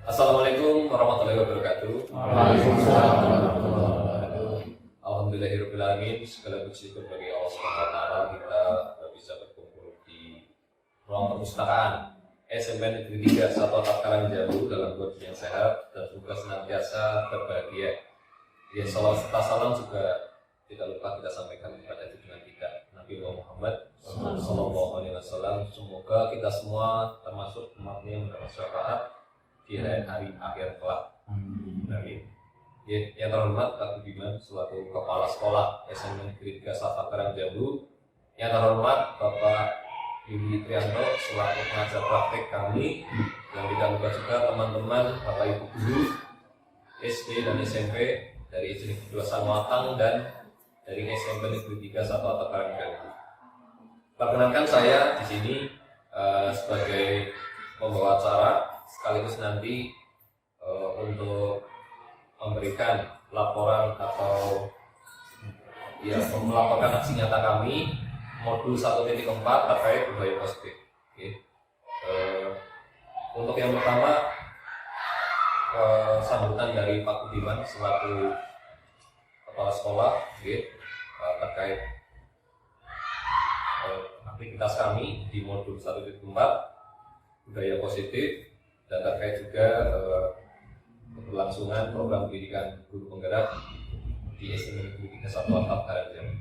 Assalamualaikum warahmatullahi wabarakatuh. Waalaikumsalam warahmatullahi wabarakatuh. Alhamdulillahirrahmanirrahim. Segala puji bagi Allah Subhanahu wa Ta'ala, kita bisa berkumpul di ruang perpustakaan SMP Negeri 3 Satu Atap Karangjamu dalam kondisi yang sehat dan semoga senantiasa berbahagia. Ya, salawat serta salam juga tidak lupa kita sampaikan kepada junjungan kita Nabi Muhammad Sallallahu Alaihi Wasallam. Semoga kita semua termasuk umatnya yang mendapat syafaat di hari akhir kelak. Amin. Yang terhormat Pak Budiman selaku Kepala Sekolah SMP Negeri 3 Satu Karangjamu. Yang terhormat Bapak Yuli Trianto selaku pengajar praktek kami. Yang tidak lupa juga teman-teman Bapak Ibu guru SD dan SMP dari SD Negeri 2 Samuatang dan dari SMP Negeri 3 Satu Atap Karangjamu. Perkenalkan saya di sini sebagai pembawa acara sekaligus nanti untuk memberikan laporan atau melaporkan aksi nyata kami modul 1.4 terkait budaya positif. Untuk yang pertama sambutan dari Pak Budiman selaku kepala sekolah terkait aktivitas kami di modul 1.4 budaya positif dan terkait juga keberlangsungan program pendidikan guru penggerak di SMP Negeri 3 Satu Atap Karangjamu.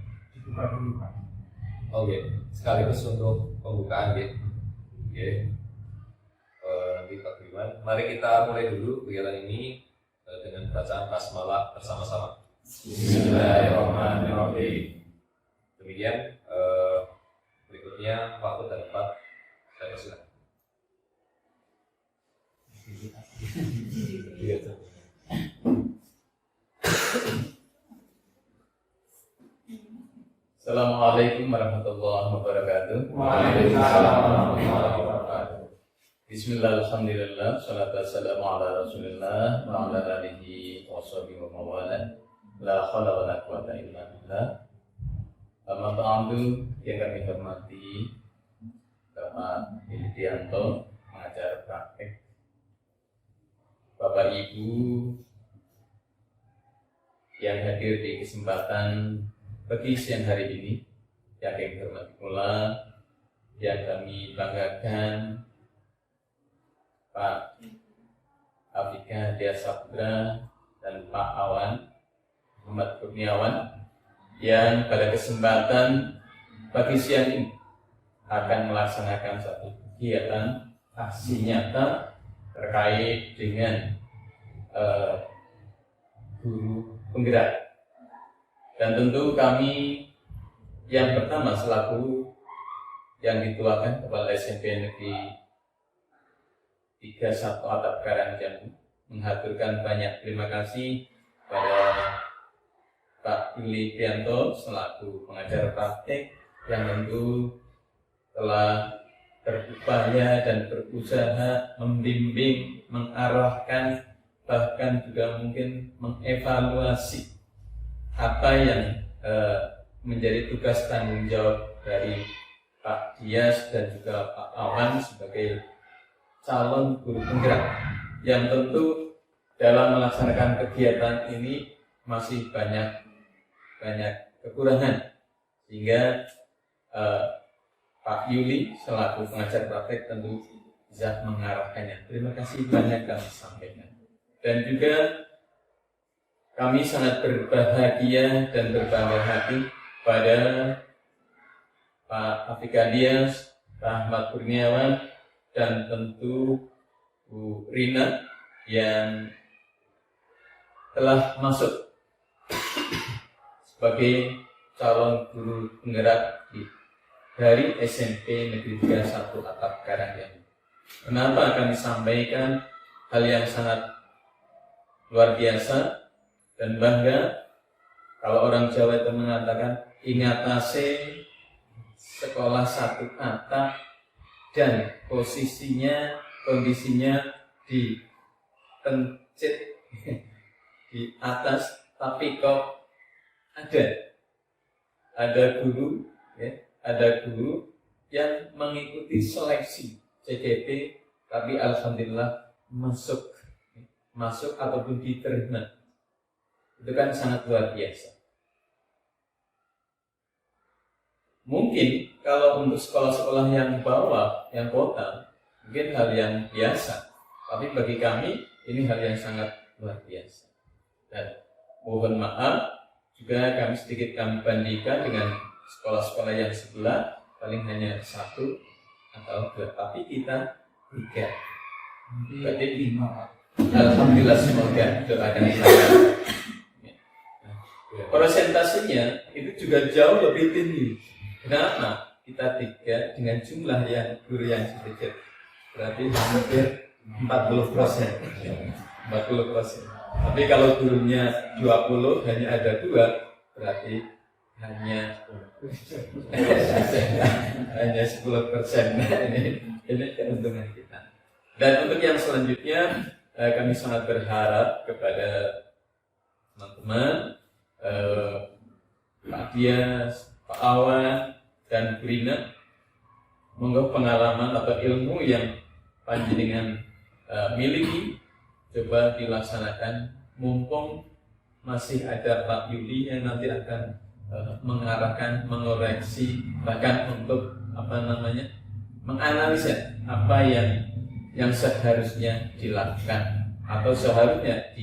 Oke, sekaligus untuk pembukaan nanti Pak Budiman. Mari kita mulai dulu kegiatan ini dengan bacaan basmalah bersama-sama. Bismillahirrahmanirrahim. Demikian berikutnya waktu dan tempat saya persilakan. Assalamualaikum warahmatullahi wabarakatuh. Waalaikumsalam warahmatullahi wabarakatuh. Bismillah, alhamdulillah, salatu wassalamu ala rasulillah wa ala alihi wa sahbihi wa mawala. La hawla wa la quwwata illa billah. Amma ba'du, yang kami hormati Bapak Yuli Trianto, pengajar praktek, Bapak Ibu yang hadir di kesempatan pagi siang hari ini, yang kami hormati pula, yang kami banggakan Pak Afika Dia Sabra dan Pak Awan Muhammad Kurniawan yang pada kesempatan pagi siang ini akan melaksanakan satu kegiatan aksi nyata terkait dengan guru penggerak. Dan tentu kami yang pertama selaku yang dituakan Kepala SMP Negeri 3 Satu Atap Karangjamu mengaturkan banyak terima kasih pada Pak Yuli Trianto selaku pengajar praktek yang tentu telah berupaya dan berusaha membimbing, mengarahkan, bahkan juga mungkin mengevaluasi apa yang menjadi tugas tanggung jawab dari Pak Dias dan juga Pak Awan sebagai calon guru penggerak, yang tentu dalam melaksanakan kegiatan ini masih banyak kekurangan, sehingga Pak Yuli selaku pengajar praktek tentu bisa mengarahkannya. Terima kasih banyak kami sampaikan. Dan juga kami sangat berbahagia dan berbangga hati pada Pak Afika Dias, Pak Ahmad Kurniawan, dan tentu Bu Rina yang telah masuk sebagai calon guru penggerak dari SMP Negeri 3 Satu Atap Karangjamu. Kenapa kami sampaikan hal yang sangat luar biasa dan bangga? Kalau orang Jawa itu mengatakan ingatase sekolah satu atap dan kondisinya di pencet di atas, tapi kok ada guru yang mengikuti seleksi CDP, tapi alhamdulillah masuk masuk ataupun diterima. Itu kan sangat luar biasa. Mungkin kalau untuk sekolah-sekolah yang bawah, yang kota, mungkin hal yang biasa. Tapi bagi kami ini hal yang sangat luar biasa. Dan mohon maaf juga kami bandingkan dengan sekolah-sekolah yang sebelah, paling hanya 1 atau 2, tapi kita 3. Berarti 5. Alhamdulillah, semoga doakan saya. Persentasenya itu juga jauh lebih tinggi. Kenapa? Kita 3 dengan jumlah yang guru yang sedikit, berarti hampir 40%. 40%. Tapi kalau gurunya 20 hanya ada 2, berarti hanya 10%. Ini keuntungan kita. Dan untuk yang selanjutnya, kami sangat berharap kepada teman-teman, Pak Dias, Pak Awan, dan Bu Rina, monggo pengalaman atau ilmu yang panjenengan miliki coba dilaksanakan, mumpung masih ada Pak Yudi yang nanti akan mengarahkan, mengoreksi, bahkan untuk menganalisa apa yang seharusnya dilakukan atau seharusnya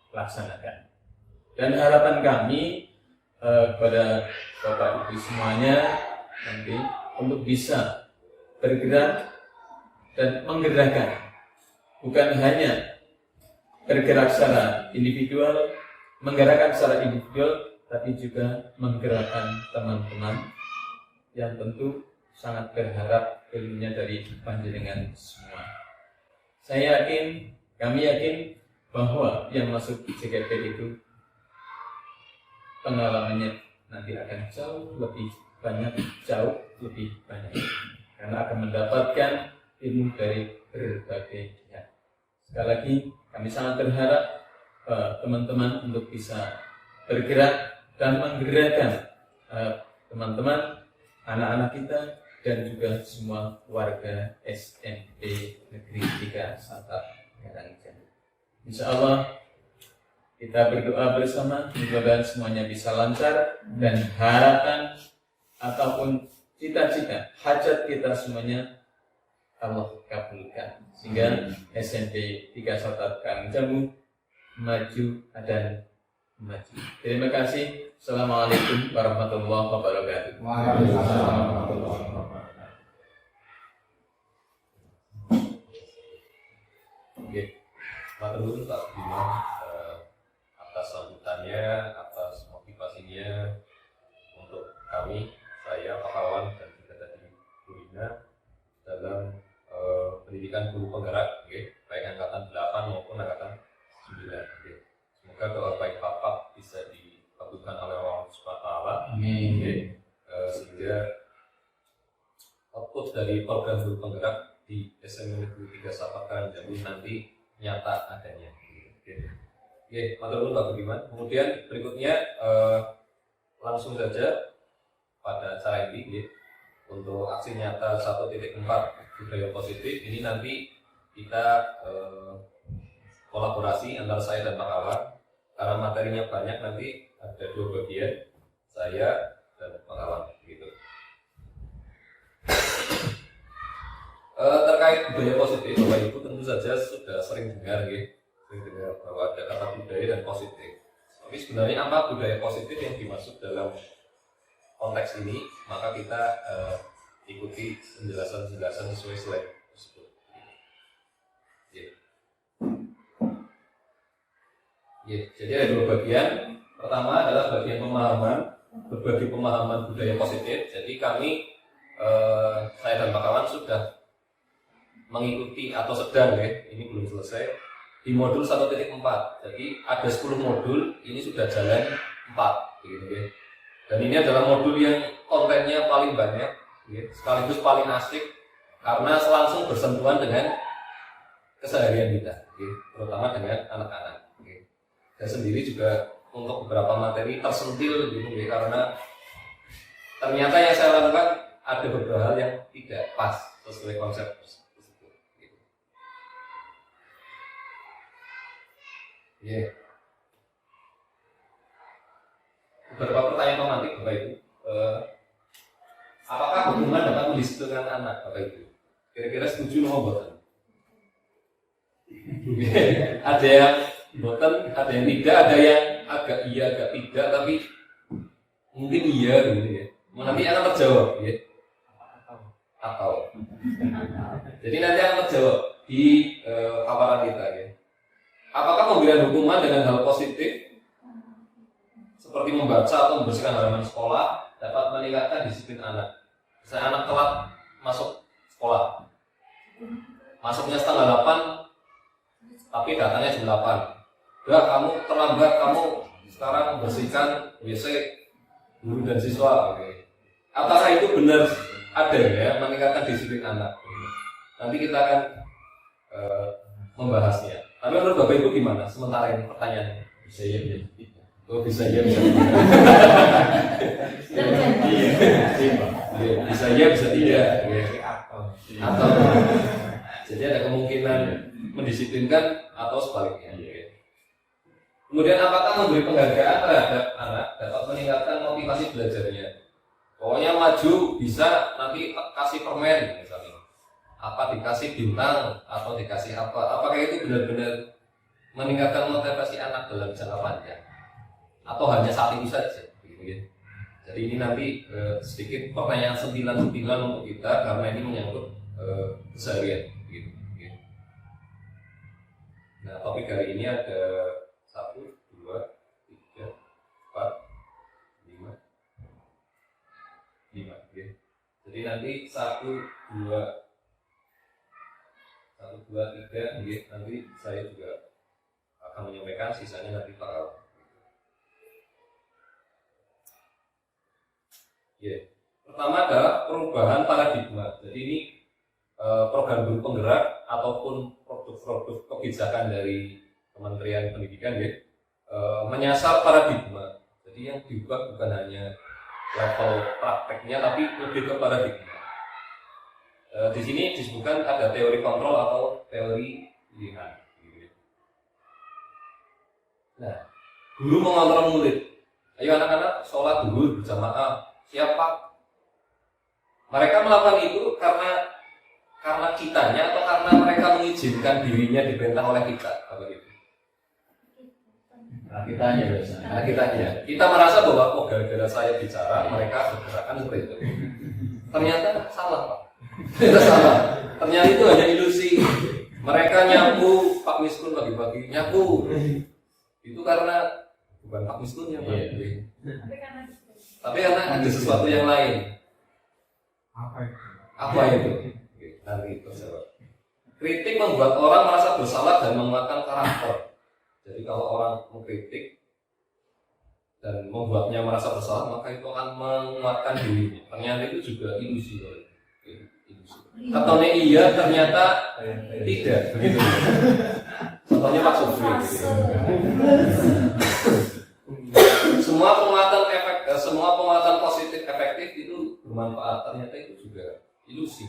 dilaksanakan. Dan harapan kami kepada Bapak Ibu semuanya nanti untuk bisa bergerak dan menggerakkan, bukan hanya bergerak secara individual, menggerakkan secara individual, tapi juga menggerakkan teman-teman yang tentu sangat berharap ilmunya dari panjenengan semua. Saya yakin, kami yakin bahwa yang masuk JKT itu pengalamannya nanti akan jauh lebih banyak, karena akan mendapatkan ilmu dari berbagai pihak. Sekali lagi, kami sangat berharap teman-teman untuk bisa bergerak dan menggerakkan teman-teman, anak-anak kita, dan juga semua warga SMP Negeri 3 Satap Karangjangu. Insya Allah kita berdoa bersama, mudah-mudahan semuanya bisa lancar, dan harapan ataupun cita-cita, hajat kita semuanya Allah kabulkan, sehingga SMP 3 Satap Karangjangu maju dan maju. Terima kasih. Assalamualaikum warahmatullahi wabarakatuh. Waalaikumsalam warahmatullahi wabarakatuh. Oke, matur Pak Bima atas sambutannya, atas motivasinya untuk kami, saya, Pak Kawan, dan juga tadi Bu Rina dalam pendidikan guru penggerak, baik angkatan 8 maupun angkatan 9. Semoga doa baik Bapak bisa dikabulkan oleh Allah Subhanahu wa taala. Amin. Sehingga output dari program guru penggerak di SMP Negeri 3 Satap Karangjangu nanti nyata adanya. Oke, matur nuwun Pak Budiman. Kemudian berikutnya langsung saja pada acara ini, untuk aksi nyata 1.4 budaya positif ini nanti kita kolaborasi antara saya dan Pak Kawan. Karena materinya banyak, nanti ada 2 bagian, saya dan Pak Kawan, gitu. Terkait budaya positif, Bapak Ibu tentu saja sudah sering dengar, bahwa ada kata budaya dan positif. Tapi sebenarnya apa budaya positif yang dimaksud dalam konteks ini? Maka kita ikuti penjelasan-penjelasan sesuai slide tersebut. Jadi ada 2 bagian. Pertama adalah bagian pemahaman, berbagi pemahaman budaya positif. Jadi kami, saya dan Pak Kawan sudah mengikuti atau sedang, ini belum selesai, di modul 1.4. Jadi ada 10 modul, ini sudah jalan 4, gitu. Dan ini adalah modul yang kontennya paling banyak, sekaligus paling asik, karena langsung bersentuhan dengan keseharian kita, terutama dengan anak-anak. Saya sendiri juga untuk beberapa materi tersentil, karena ternyata yang saya lakukan ada beberapa hal yang tidak pas sesuai konsep tersebut. Iya. Beberapa pertanyaan pemantik Bapak Ibu. Apakah hukuman dapat mendisiplinkan anak Bapak Ibu? Kira-kira setuju nopo mboten? Ada yang mboten, ada yang tidak, ada yang agak iya, agak tidak, tapi mungkin iya gitu ya. Nanti akan terjawab ya. Atau. Jadi nanti akan terjawab di paparan kita ya. Apakah pemberian hukuman dengan hal positif seperti membaca atau membersihkan halaman sekolah dapat meningkatkan disiplin anak? Misalnya anak telat masuk sekolah, masuknya setengah 8, tapi datangnya jam 8. Udah, kamu terlambat, kamu sekarang membersihkan WC guru dan siswa. Oke. Apakah itu benar ada ya meningkatkan disiplin anak? Nanti kita akan membahasnya. Tapi menurut Bapak Ibu gimana? Sementara ini pertanyaannya. Bisa ya, bisa tidak. Oh bisa ya, bisa tidak. Bisa ya, bisa tidak. Atau jadi ada kemungkinan mendisiplinkan atau sebaliknya. Kemudian apakah memberi penghargaan terhadap anak dapat meningkatkan motivasi belajarnya? Pokoknya maju bisa, nanti kasih permen misalnya. Apa dikasih bintang atau dikasih apa? Apakah itu benar-benar meningkatkan motivasi anak dalam jangka panjang? Atau hanya saat itu saja? Gitu ya. Jadi ini nanti sedikit pertanyaan sentilan-sentilan untuk kita karena ini menyangkut keseharian. Gitu. Nah, topik hari ini ada 1, 2, 3, 4, 5. Ya. Jadi nanti 1, 2, 3, nanti saya juga akan menyampaikan, sisanya nanti Pak Al. Pertama adalah perubahan paradigma. Jadi ini program guru penggerak ataupun produk-produk kebijakan dari Kementerian Pendidikan menyasar paradigma. Jadi yang diubah bukan hanya level prakteknya, tapi lebih ke paradigma. Di sini disebutkan ada teori kontrol atau teori pilihan. Nah, guru mengontrol murid. Ayo anak-anak sholat dulu berjamaah. Siapa? Mereka melakukan itu karena kitanya atau karena mereka mengizinkan dirinya diperintah oleh kita, apa gitu? Nah, kitanya biasanya. Nah, kita merasa bahwa gara-gara saya bicara mereka bergerakan seperti itu. Ternyata salah Pak. Ternyata salah. Ternyata itu hanya ilusi. Mereka nyapu Pak Miskun pagi-pagi nyapu. Itu karena bukan Pak Miskunnya Pak. Tapi karena ada sesuatu yang lain. Apa itu? Nanti itu jawab. Kritik membuat orang merasa bersalah dan menguatkan karakter. Jadi kalau orang mengkritik dan membuatnya merasa bersalah, maka itu akan menguatkan dirinya. Ternyata itu juga ilusi. Katanya iya, ternyata tidak. Begitu. Contohnya Pak Supri. Semua penguatan positif efektif itu bermanfaat. Ternyata itu juga ilusi.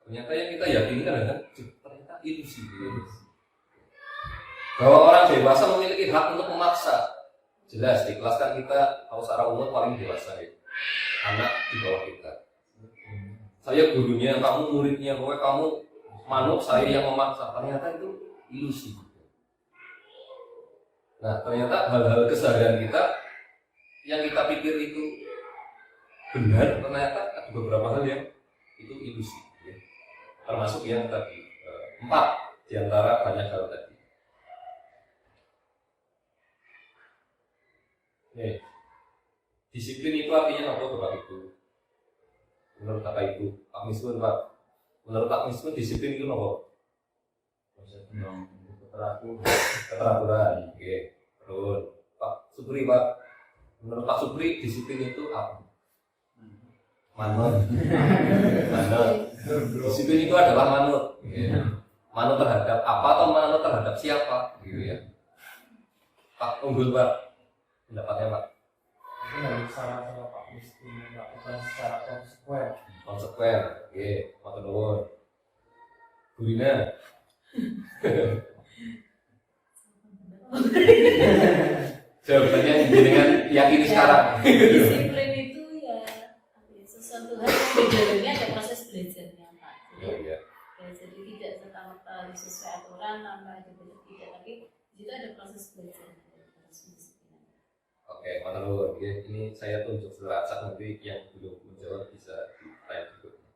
Ternyata yang kita yakini kan ternyata ilusi. Bahwa orang dewasa memiliki hak untuk memaksa. Jelas di kelas kan kita kalau secara umum paling dewasa ya. Anak di bawah kita. Saya gurunya, kamu muridnya, pokoknya kamu manut, saya yang memaksa. Ternyata itu ilusi. Nah, ternyata hal-hal keseharian kita yang kita pikir itu benar, ternyata ada beberapa hal yang itu ilusi. Ya. Termasuk yang tadi 4 diantara banyak hal tadi. Disiplin itu artinya apa Bapak Ibu? Menurut Bapak Ibu, Pak Misbun Pak. Menurut Pak Misbun disiplin itu apa? Keteraturan. Oke. Terus Pak Supri Pak. Menurut Pak Supri disiplin itu apa? Manut. Disiplin itu adalah manut. Manut terhadap apa atau manut terhadap siapa? Gitu ya. Pak Unggul Pak. Pendapatnya Pak. Itu nggak bisa sama Pak Miskin melakukan secara konsekuen. Oke, matur nuwun. Burina. Jawabannya dengan yakini sekarang. Disiplin itu ya sesuatu hal yang di dalamnya ada proses belajarnya Pak. Oh, iya. Jadi tidak serta-merta harus sesuai aturan tanpa itu tidak, tapi di situ ada proses belajarnya. Oke, mana dulu? Ini saya tunjuk seracak, nanti yang belum menjawab bisa ditanya berikutnya.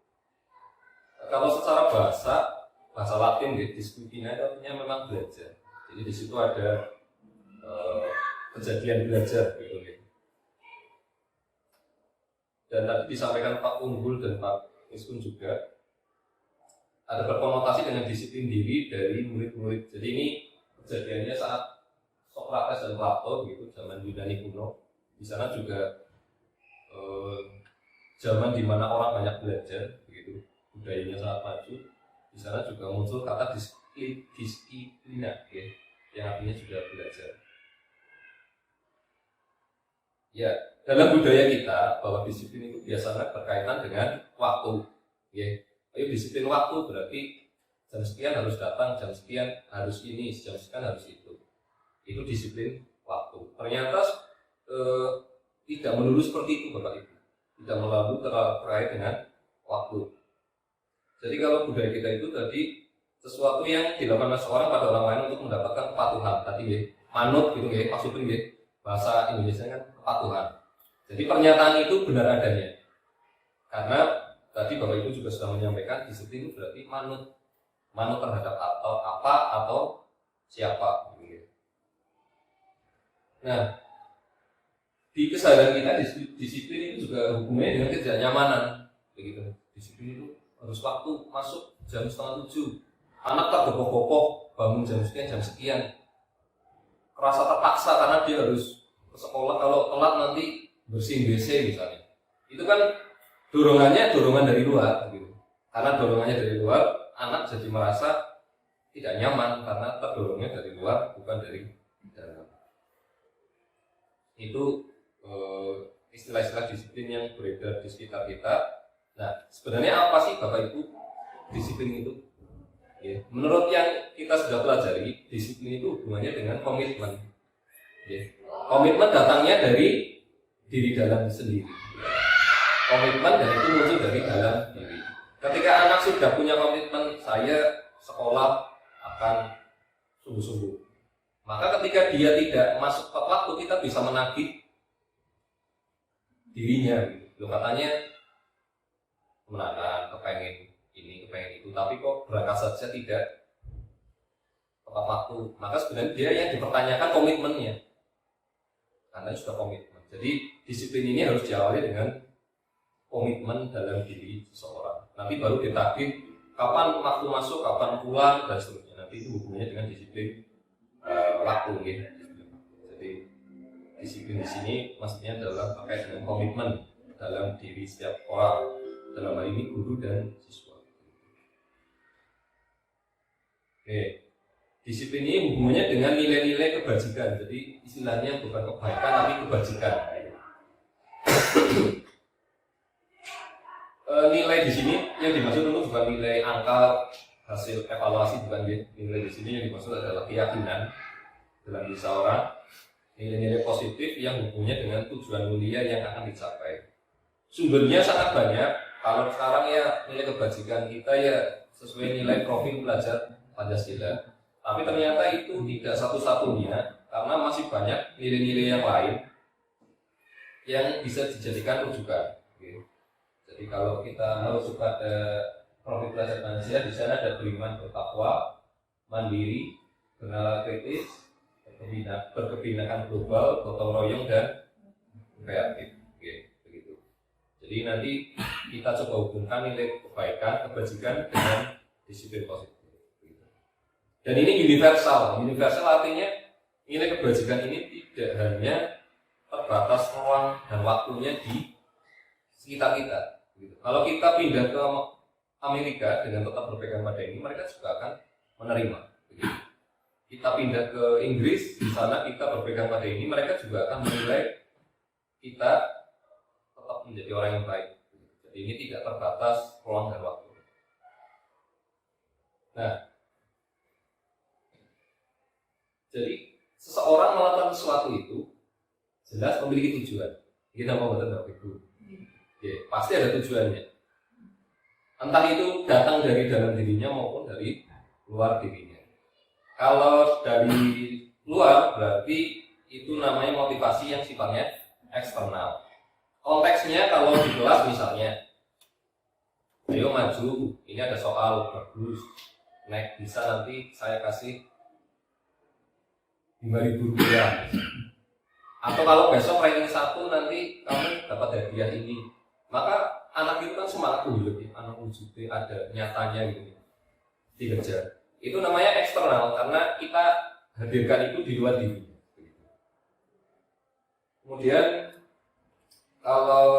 Kalau secara bahasa Latin, diskutina itu artinya memang belajar. Jadi di situ ada kejadian belajar gitu ya. Dan tadi disampaikan Pak Unggul dan Pak Miskun juga ada berkonotasi dengan disiplin diri dari murid-murid. Jadi ini kejadiannya saat Sokrates dan Plato gitu, zaman Yunani kuno. Di sana juga zaman dimana orang banyak belajar, begitu, budayanya sangat maju. Di sana juga muncul kata disiplina, ya, yang artinya juga belajar. Ya, dalam budaya kita bahwa disiplin itu biasanya berkaitan dengan waktu. Ya, ayo disiplin waktu berarti jam sekian harus datang, jam sekian harus ini, jam sekian harus itu. Itu disiplin waktu. Ternyata tidak melulu seperti itu Bapak Ibu. Tidak melulu terkait dengan waktu. Jadi kalau budaya kita itu tadi sesuatu yang dilakukan oleh seorang pada orang lain untuk mendapatkan kepatuhan. Tadi ya, manut gitu ya, maksudnya ya, bahasa Indonesia kan kepatuhan. Jadi pernyataan itu benar adanya. Karena tadi Bapak Ibu juga sudah menyampaikan disiplin itu berarti manut terhadap atau apa atau siapa. Nah, di kesadaran kita disiplin itu juga hubungannya dengan ketidaknyamanan, begitu. Disiplin itu harus waktu masuk jam 6:30. Anak tak bobok-bobok bangun jam sekian. Kerasa terpaksa karena dia harus ke sekolah, kalau telat nanti bersihin WC misalnya. Itu kan dorongan dari luar, gitu. Karena dorongannya dari luar, anak jadi merasa tidak nyaman karena terdorongnya dari luar bukan dari dalam. Itu istilah-istilah disiplin yang beredar di sekitar kita. Nah, sebenarnya apa sih Bapak Ibu disiplin itu? Ya, menurut yang kita sudah pelajari, disiplin itu hubungannya dengan komitmen. Ya, komitmen datangnya dari diri dalam sendiri. Komitmen dan itu muncul dari dalam diri. Ketika anak sudah punya komitmen, saya sekolah akan sungguh-sungguh. Maka ketika dia tidak masuk tepat waktu, kita bisa menagih dirinya gitu. Loh, katanya kemenangan, kepengen ini, kepengen itu, tapi kok berangkat saja tidak tepat waktu. Maka sebenarnya dia yang dipertanyakan komitmennya. Karena sudah komitmen. Jadi disiplin ini harus diawali dengan komitmen dalam diri seseorang. Nanti baru ditagih kapan waktu masuk, kapan pulang, dan seterusnya. Nanti itu hubungannya dengan disiplin waktu gitu. Jadi disiplin di sini maksudnya adalah terkait dengan komitmen dalam diri setiap orang, dalam hal ini guru dan siswa. Oke. Disiplin ini hubungannya dengan nilai-nilai kebajikan. Jadi istilahnya bukan kebaikan tapi kebajikan. Nilai di sini yang dimaksud itu bukan nilai angka hasil evaluasi, bukan ya. Nilai di sini yang dimaksud adalah keyakinan dalam diri seorang, nilai-nilai positif yang hubungannya dengan tujuan mulia yang akan dicapai. Sumbernya sangat banyak. Kalau sekarang ya nilai kebajikan kita ya sesuai nilai profil pelajar Pancasila. Tapi ternyata itu tidak satu-satunya, karena masih banyak nilai-nilai yang lain yang bisa dijadikan rujukan. Jadi kalau kita merujuk pada profil pelajar Pancasila, di sana ada beriman, bertakwa, mandiri, bernalar kritis, berkebinekaan global, gotong royong, dan kreatif. Begitu. Jadi nanti kita coba hubungkan nilai kebaikan, kebajikan dengan disiplin positif. Dan ini universal. Universal artinya nilai kebajikan ini tidak hanya terbatas ruang dan waktunya di sekitar kita. Kalau kita pindah ke Amerika dengan tetap berpegang pada ini, mereka juga akan menerima. Kita pindah ke Inggris, di sana kita berpegang pada ini, mereka juga akan menilai kita tetap menjadi orang yang baik. Jadi ini tidak terbatas ruang dan waktu. Nah, jadi seseorang melakukan sesuatu itu jelas memiliki tujuan. Kita mau betul Bapak Ibu. Oke, pasti ada tujuannya. Entah itu datang dari dalam dirinya maupun dari luar dirinya. Kalau dari luar berarti itu namanya motivasi yang sifatnya eksternal. Konteksnya kalau di kelas misalnya, ayo maju, ini ada soal bagus, naik bisa nanti saya kasih 5.000 rupiah. Atau kalau besok ranking 1 nanti kamu dapat hadiah ini, maka anak itu kan semangat lebih, anak wujudnya ada nyatanya gitu, dikejar. Itu namanya eksternal karena kita hadirkan itu di luar diri. Kemudian kalau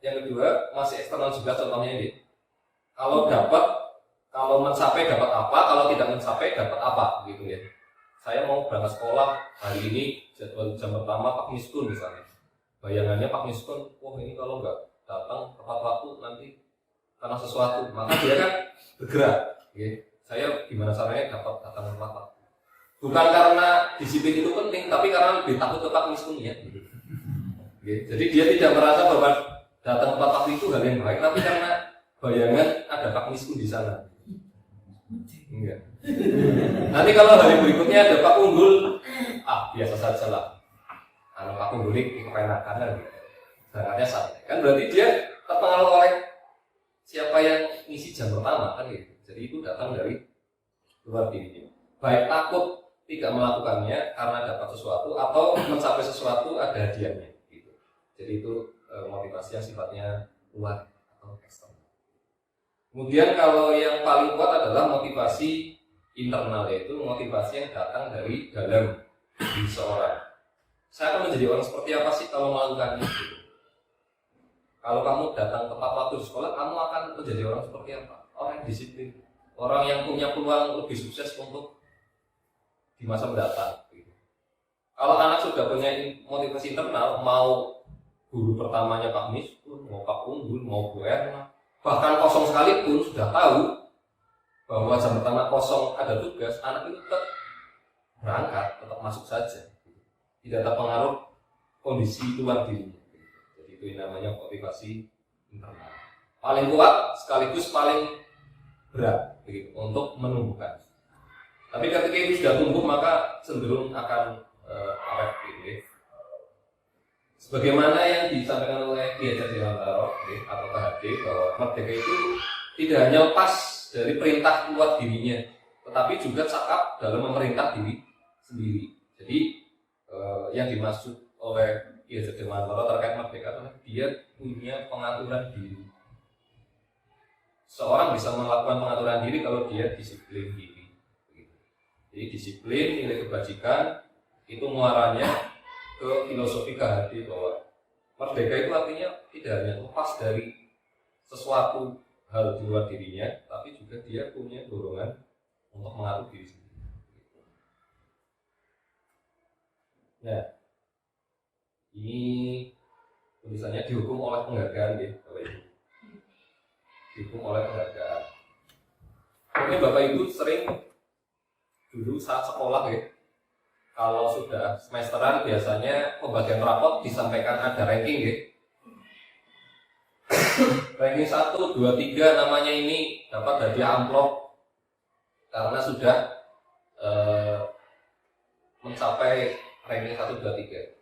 yang kedua masih eksternal juga, contohnya ini. Kalau mencapai dapat apa, kalau tidak mencapai dapat apa gitu ya. Saya mau berangkat sekolah hari ini jadwal jam pertama Pak Miskun misalnya. Bayangannya Pak Miskun, wah ini kalau nggak datang tepat waktu nanti karena sesuatu, maka dia kan bergerak. Ya. Saya gimana caranya dapat datang tepat waktu. Bukan karena disiplin itu penting, tapi karena lebih takut ke Pak Miskun ya. Ya. Jadi dia tidak merasa bahwa datang tepat waktu itu hal yang baik, tapi karena bayangan ada Pak Miskun di sana. Enggak. Nanti kalau hari berikutnya ada Pak Unggul, biasa saja lah. Anak Pak Unggul ini kepenakan kan gitu. Berangkatnya santai. Kan berarti dia terpengaruh oleh siapa yang ngisi jam pertama kan gitu. Jadi itu datang dari luar dirinya. Baik takut tidak melakukannya karena dapat sesuatu atau mencapai sesuatu ada hadiahnya gitu. Jadi itu motivasi yang sifatnya luar atau eksternal. Kemudian kalau yang paling kuat adalah motivasi internal, yaitu motivasi yang datang dari dalam diri seorang. Saya akan menjadi orang seperti apa sih kalau melakukannya? Gitu. Kalau kamu datang tepat waktu di sekolah, kamu akan menjadi orang seperti apa? Orang yang disiplin, orang yang punya peluang lebih sukses untuk di masa mendatang. Gitu. Kalau anak sudah punya motivasi internal, mau guru pertamanya Pak Miskun, mau Pak Unggul, mau Bu Erna, bahkan kosong sekalipun sudah tahu bahwa jam pertama kosong ada tugas, anak itu tetap berangkat, tetap masuk saja, tidak terpengaruh kondisi luar dirinya. Jadi itu yang namanya motivasi internal. Paling kuat sekaligus paling berat begitu, untuk menumbuhkan. Tapi ketika itu sudah tumbuh maka cenderung akan awet gitu ya. Sebagaimana yang disampaikan oleh Kiai Haji Dewantara atau KHD bahwa merdeka itu tidak hanya lepas dari perintah keluar dirinya, tetapi juga cakap dalam memerintah diri sendiri. Jadi yang dimaksud oleh Kiai Haji Dewantara terkait merdeka adalah dia punya pengaturan diri. Seorang bisa melakukan pengaturan diri kalau dia disiplin diri. Jadi disiplin, nilai kebajikan itu muaranya ke filosofi KHD bahwa merdeka itu artinya tidak hanya lepas dari sesuatu hal di luar dirinya, tapi juga dia punya dorongan untuk mengatur diri sendiri. Nah, ini tulisannya dihukum oleh penghargaan ya, Bapak Ibu. Dihukum oleh penghargaan. Mungkin Bapak Ibu sering dulu saat sekolah ya, kalau sudah semesteran biasanya pembagian rapot disampaikan ada ranking ya. Ranking 1, 2, 3 namanya ini dapat hadiah amplop karena sudah mencapai ranking 1, 2, 3.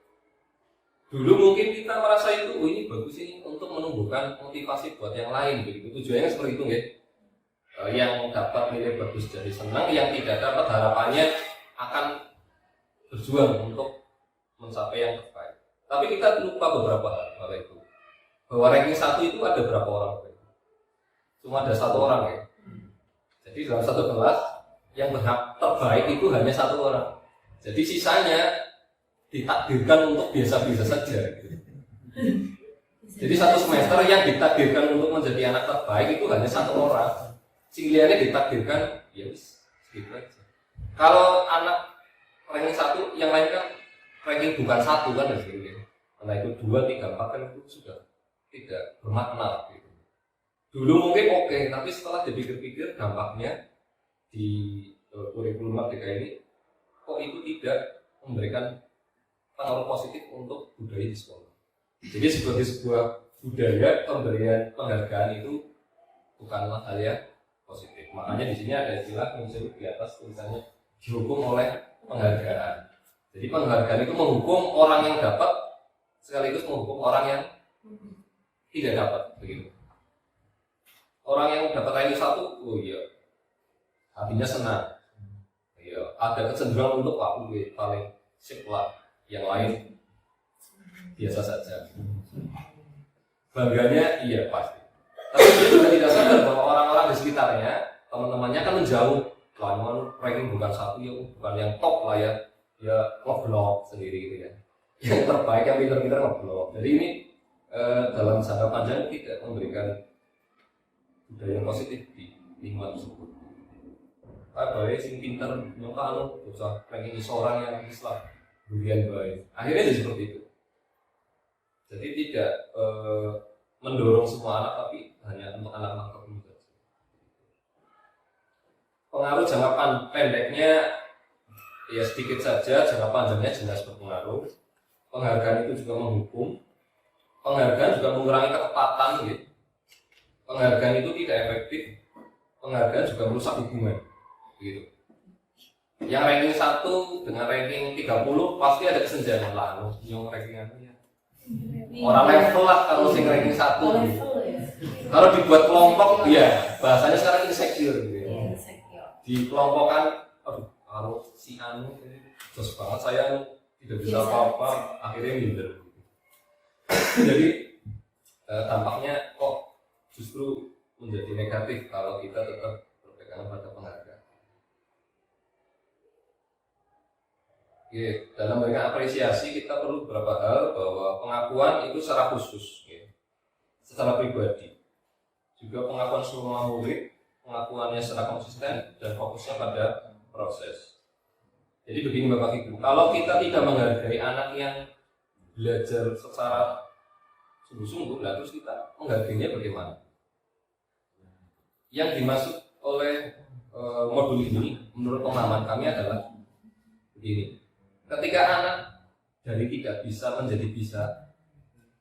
Dulu mungkin kita merasa itu, ini bagus ini untuk menumbuhkan motivasi buat yang lain begitu. Tujuannya seperti itu ya. Yang dapat nilai bagus jadi senang, yang tidak dapat harapannya akan berjuang untuk mencapai yang terbaik. Tapi kita lupa beberapa hal itu. Bahwa ranking 1 itu ada berapa orang? Cuma ada 1 orang ya. Jadi dalam satu kelas yang berhak terbaik itu hanya 1 orang. Jadi sisanya ditakdirkan untuk biasa-biasa saja. Gitu. Jadi satu semester yang ditakdirkan untuk menjadi anak terbaik itu hanya 1 orang. Siliannya ditakdirkan ya wis gitu aja. Kalau anak ranking 1, yang lain kan ranking bukan 1 kan dari sini. Karena itu 2, 3, 4 kan itu sudah tidak bermakna gitu. Dulu mungkin oke, tapi setelah dipikir-pikir dampaknya di kurikulum merdeka ini kok itu tidak memberikan pengaruh positif untuk budaya di sekolah. Jadi sebagai sebuah budaya pemberian penghargaan itu bukanlah hal yang positif. Makanya di sini ada istilah muncul di atas tulisannya dihukum oleh penghargaan. Jadi penghargaan itu menghukum orang yang dapat sekaligus menghukum orang yang tidak dapat, begitu. Orang yang dapat ranking 1, oh iya, hatinya senang. Iya, ada kecenderungan untuk aku paling sip lah, yang lain biasa saja. Bangganya iya pasti. Tapi dia juga tidak sadar bahwa orang-orang di sekitarnya, teman-temannya kan menjauh. Kalau ranking bukan 1 ya, bukan yang top lah ya. Ya ngeblok sendiri gitu ya. Yang terbaik yang pinter-pinter ngeblok. Jadi ini dalam jangka panjang tidak memberikan budaya yang positif di lingkungan tersebut. Baik sing pinter nyongka anu bisa ranking seorang yang Islam kemudian baik. Akhirnya jadi seperti itu. Jadi tidak mendorong semua anak tapi hanya untuk anak-anak tertentu. Pengaruh jangka pendeknya ya sedikit saja, jangka panjangnya jelas berpengaruh. Penghargaan itu juga menghukum. Penghargaan juga mengurangi ketepatan gitu. Penghargaan itu tidak efektif. Penghargaan juga merusak hubungan gitu. Yang ranking 1 dengan ranking 30 pasti ada kesenjangan lah. Yang rankingan ya. Orang level lah kalau sing ranking 1 gitu. Kalau dibuat kelompok ya bahasanya sekarang insecure gitu ya. Dikelompokkan kalau si anu terus banget saya tidak bisa apa-apa akhirnya minder. Jadi dampaknya kok justru menjadi negatif kalau kita tetap berpegang pada penghargaan. Oke, dalam memberikan apresiasi kita perlu beberapa hal bahwa pengakuan itu secara khusus, secara pribadi. Juga pengakuan semua murid, pengakuannya secara konsisten dan fokusnya pada proses. Jadi begini Bapak Ibu, kalau kita tidak menghargai anak yang belajar secara sungguh-sungguh, lalu terus kita menghargainya bagaimana? Yang dimaksud oleh modul ini, menurut pemahaman kami adalah begini. Ketika anak dari tidak bisa menjadi bisa,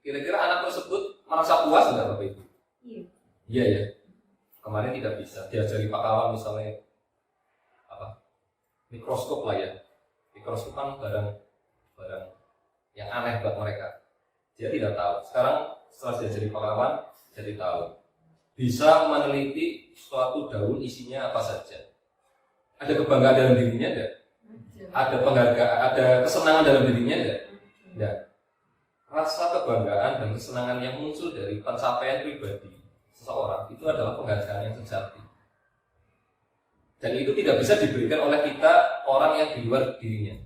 kira-kira anak tersebut merasa puas enggak Bapak Ibu? Iya ya. Kemarin tidak bisa, diajari Pak Kawan misalnya mikroskop lah ya. Mikroskop kan barang yang aneh buat mereka. Dia tidak tahu. Sekarang setelah diajari Pak Kawan, jadi tahu. Bisa meneliti suatu daun isinya apa saja. Ada kebanggaan dalam dirinya enggak? Ada penghargaan, ada kesenangan dalam dirinya enggak? Enggak. Rasa kebanggaan dan kesenangan yang muncul dari pencapaian pribadi seseorang itu adalah penghargaan yang sejati. Dan itu tidak bisa diberikan oleh kita orang yang di luar dirinya.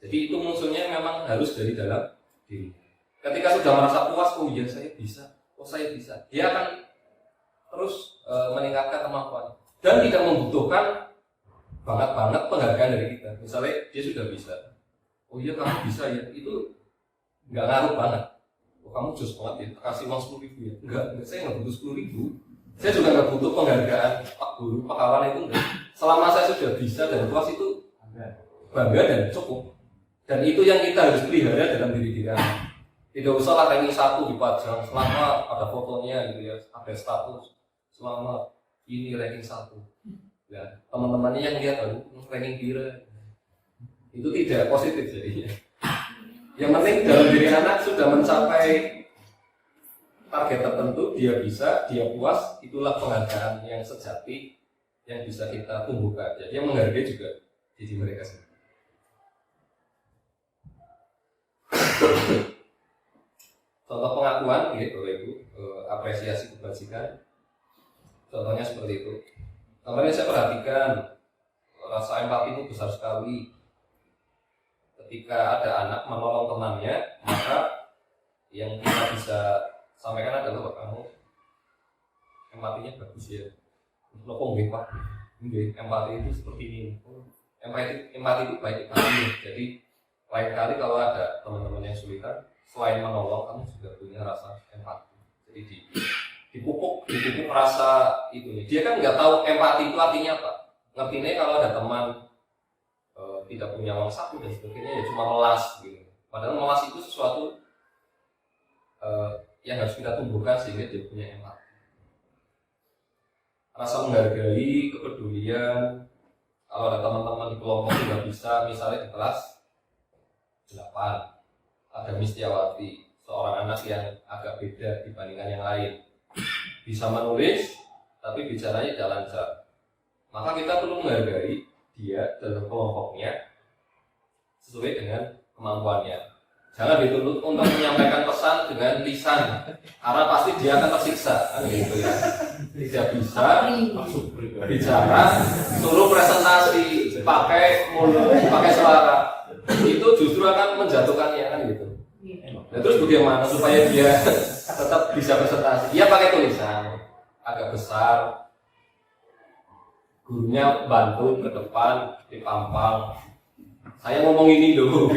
Jadi itu munculnya memang harus dari dalam diri. Ketika sudah merasa puas, oh iya saya bisa, oh saya bisa, dia akan terus meningkatkan kemampuan dan tidak membutuhkan banget penghargaan dari kita. Misalnya dia sudah bisa, oh iya kamu bisa ya, itu nggak ngaruh banget. Oh kamu jos banget ya, kasih uang 10.000 ya. Enggak, saya nggak butuh 10.000. Saya juga nggak butuh penghargaan Pak Guru, Pak Kawan itu enggak. Selama saya sudah bisa dan puas itu bangga dan cukup. Dan itu yang kita harus pelihara dalam diri kita. Tidak usah lah ranking 1 dipajang selama ada fotonya gitu ya, ada status selama ini ranking 1. Ya, teman-temannya yang lihat ranking kira itu tidak positif jadinya. Yang penting dalam diri anak sudah mencapai target tertentu, dia bisa, dia puas, itulah penghargaan yang sejati yang bisa kita tumbuhkan. Jadi yang menghargai juga diri mereka sendiri. Contoh pengakuan, gitu Bapak Ibu, apresiasi kebajikan. Contohnya seperti itu. Kemarin saya perhatikan rasa empati itu besar sekali. Ketika ada anak menolong temannya, maka yang kita bisa sampaikan adalah bahwa kamu empatinya bagus ya. Loh nggih Pak, nggih empati itu seperti ini. Empati itu baik sekali. Jadi lain kali kalau ada teman-teman yang kesulitan, selain menolong kamu juga punya rasa empati. Jadi dipupuk rasa itu. Dia kan nggak tahu empati itu artinya apa. ngertinya kalau ada teman tidak punya uang saku dan sebagainya ya cuma melas gitu. Padahal melas itu sesuatu yang harus kita tumbuhkan sehingga dia punya empati, rasa menghargai, kepedulian. Kalau ada teman-teman di kelompok juga bisa, misalnya di kelas 8 ada Mistiawati, seorang anak yang agak beda dibandingkan yang lain, bisa menulis tapi bicaranya tidak lancar, maka kita perlu menghargai dia dalam kelompoknya sesuai dengan kemampuannya. Jangan dituntut untuk menyampaikan pesan dengan lisan, karena pasti dia akan tersiksa, kan gitu ya. Tidak bisa bicara, suruh presentasi pakai mulut, pakai suara, itu justru akan menjatuhkannya, kan gitu. Nah, terus bagaimana supaya dia tetap bisa presentasi? Dia pakai tulisan agak besar, gurunya bantu ke depan dipampang. Saya ngomong ini dulu,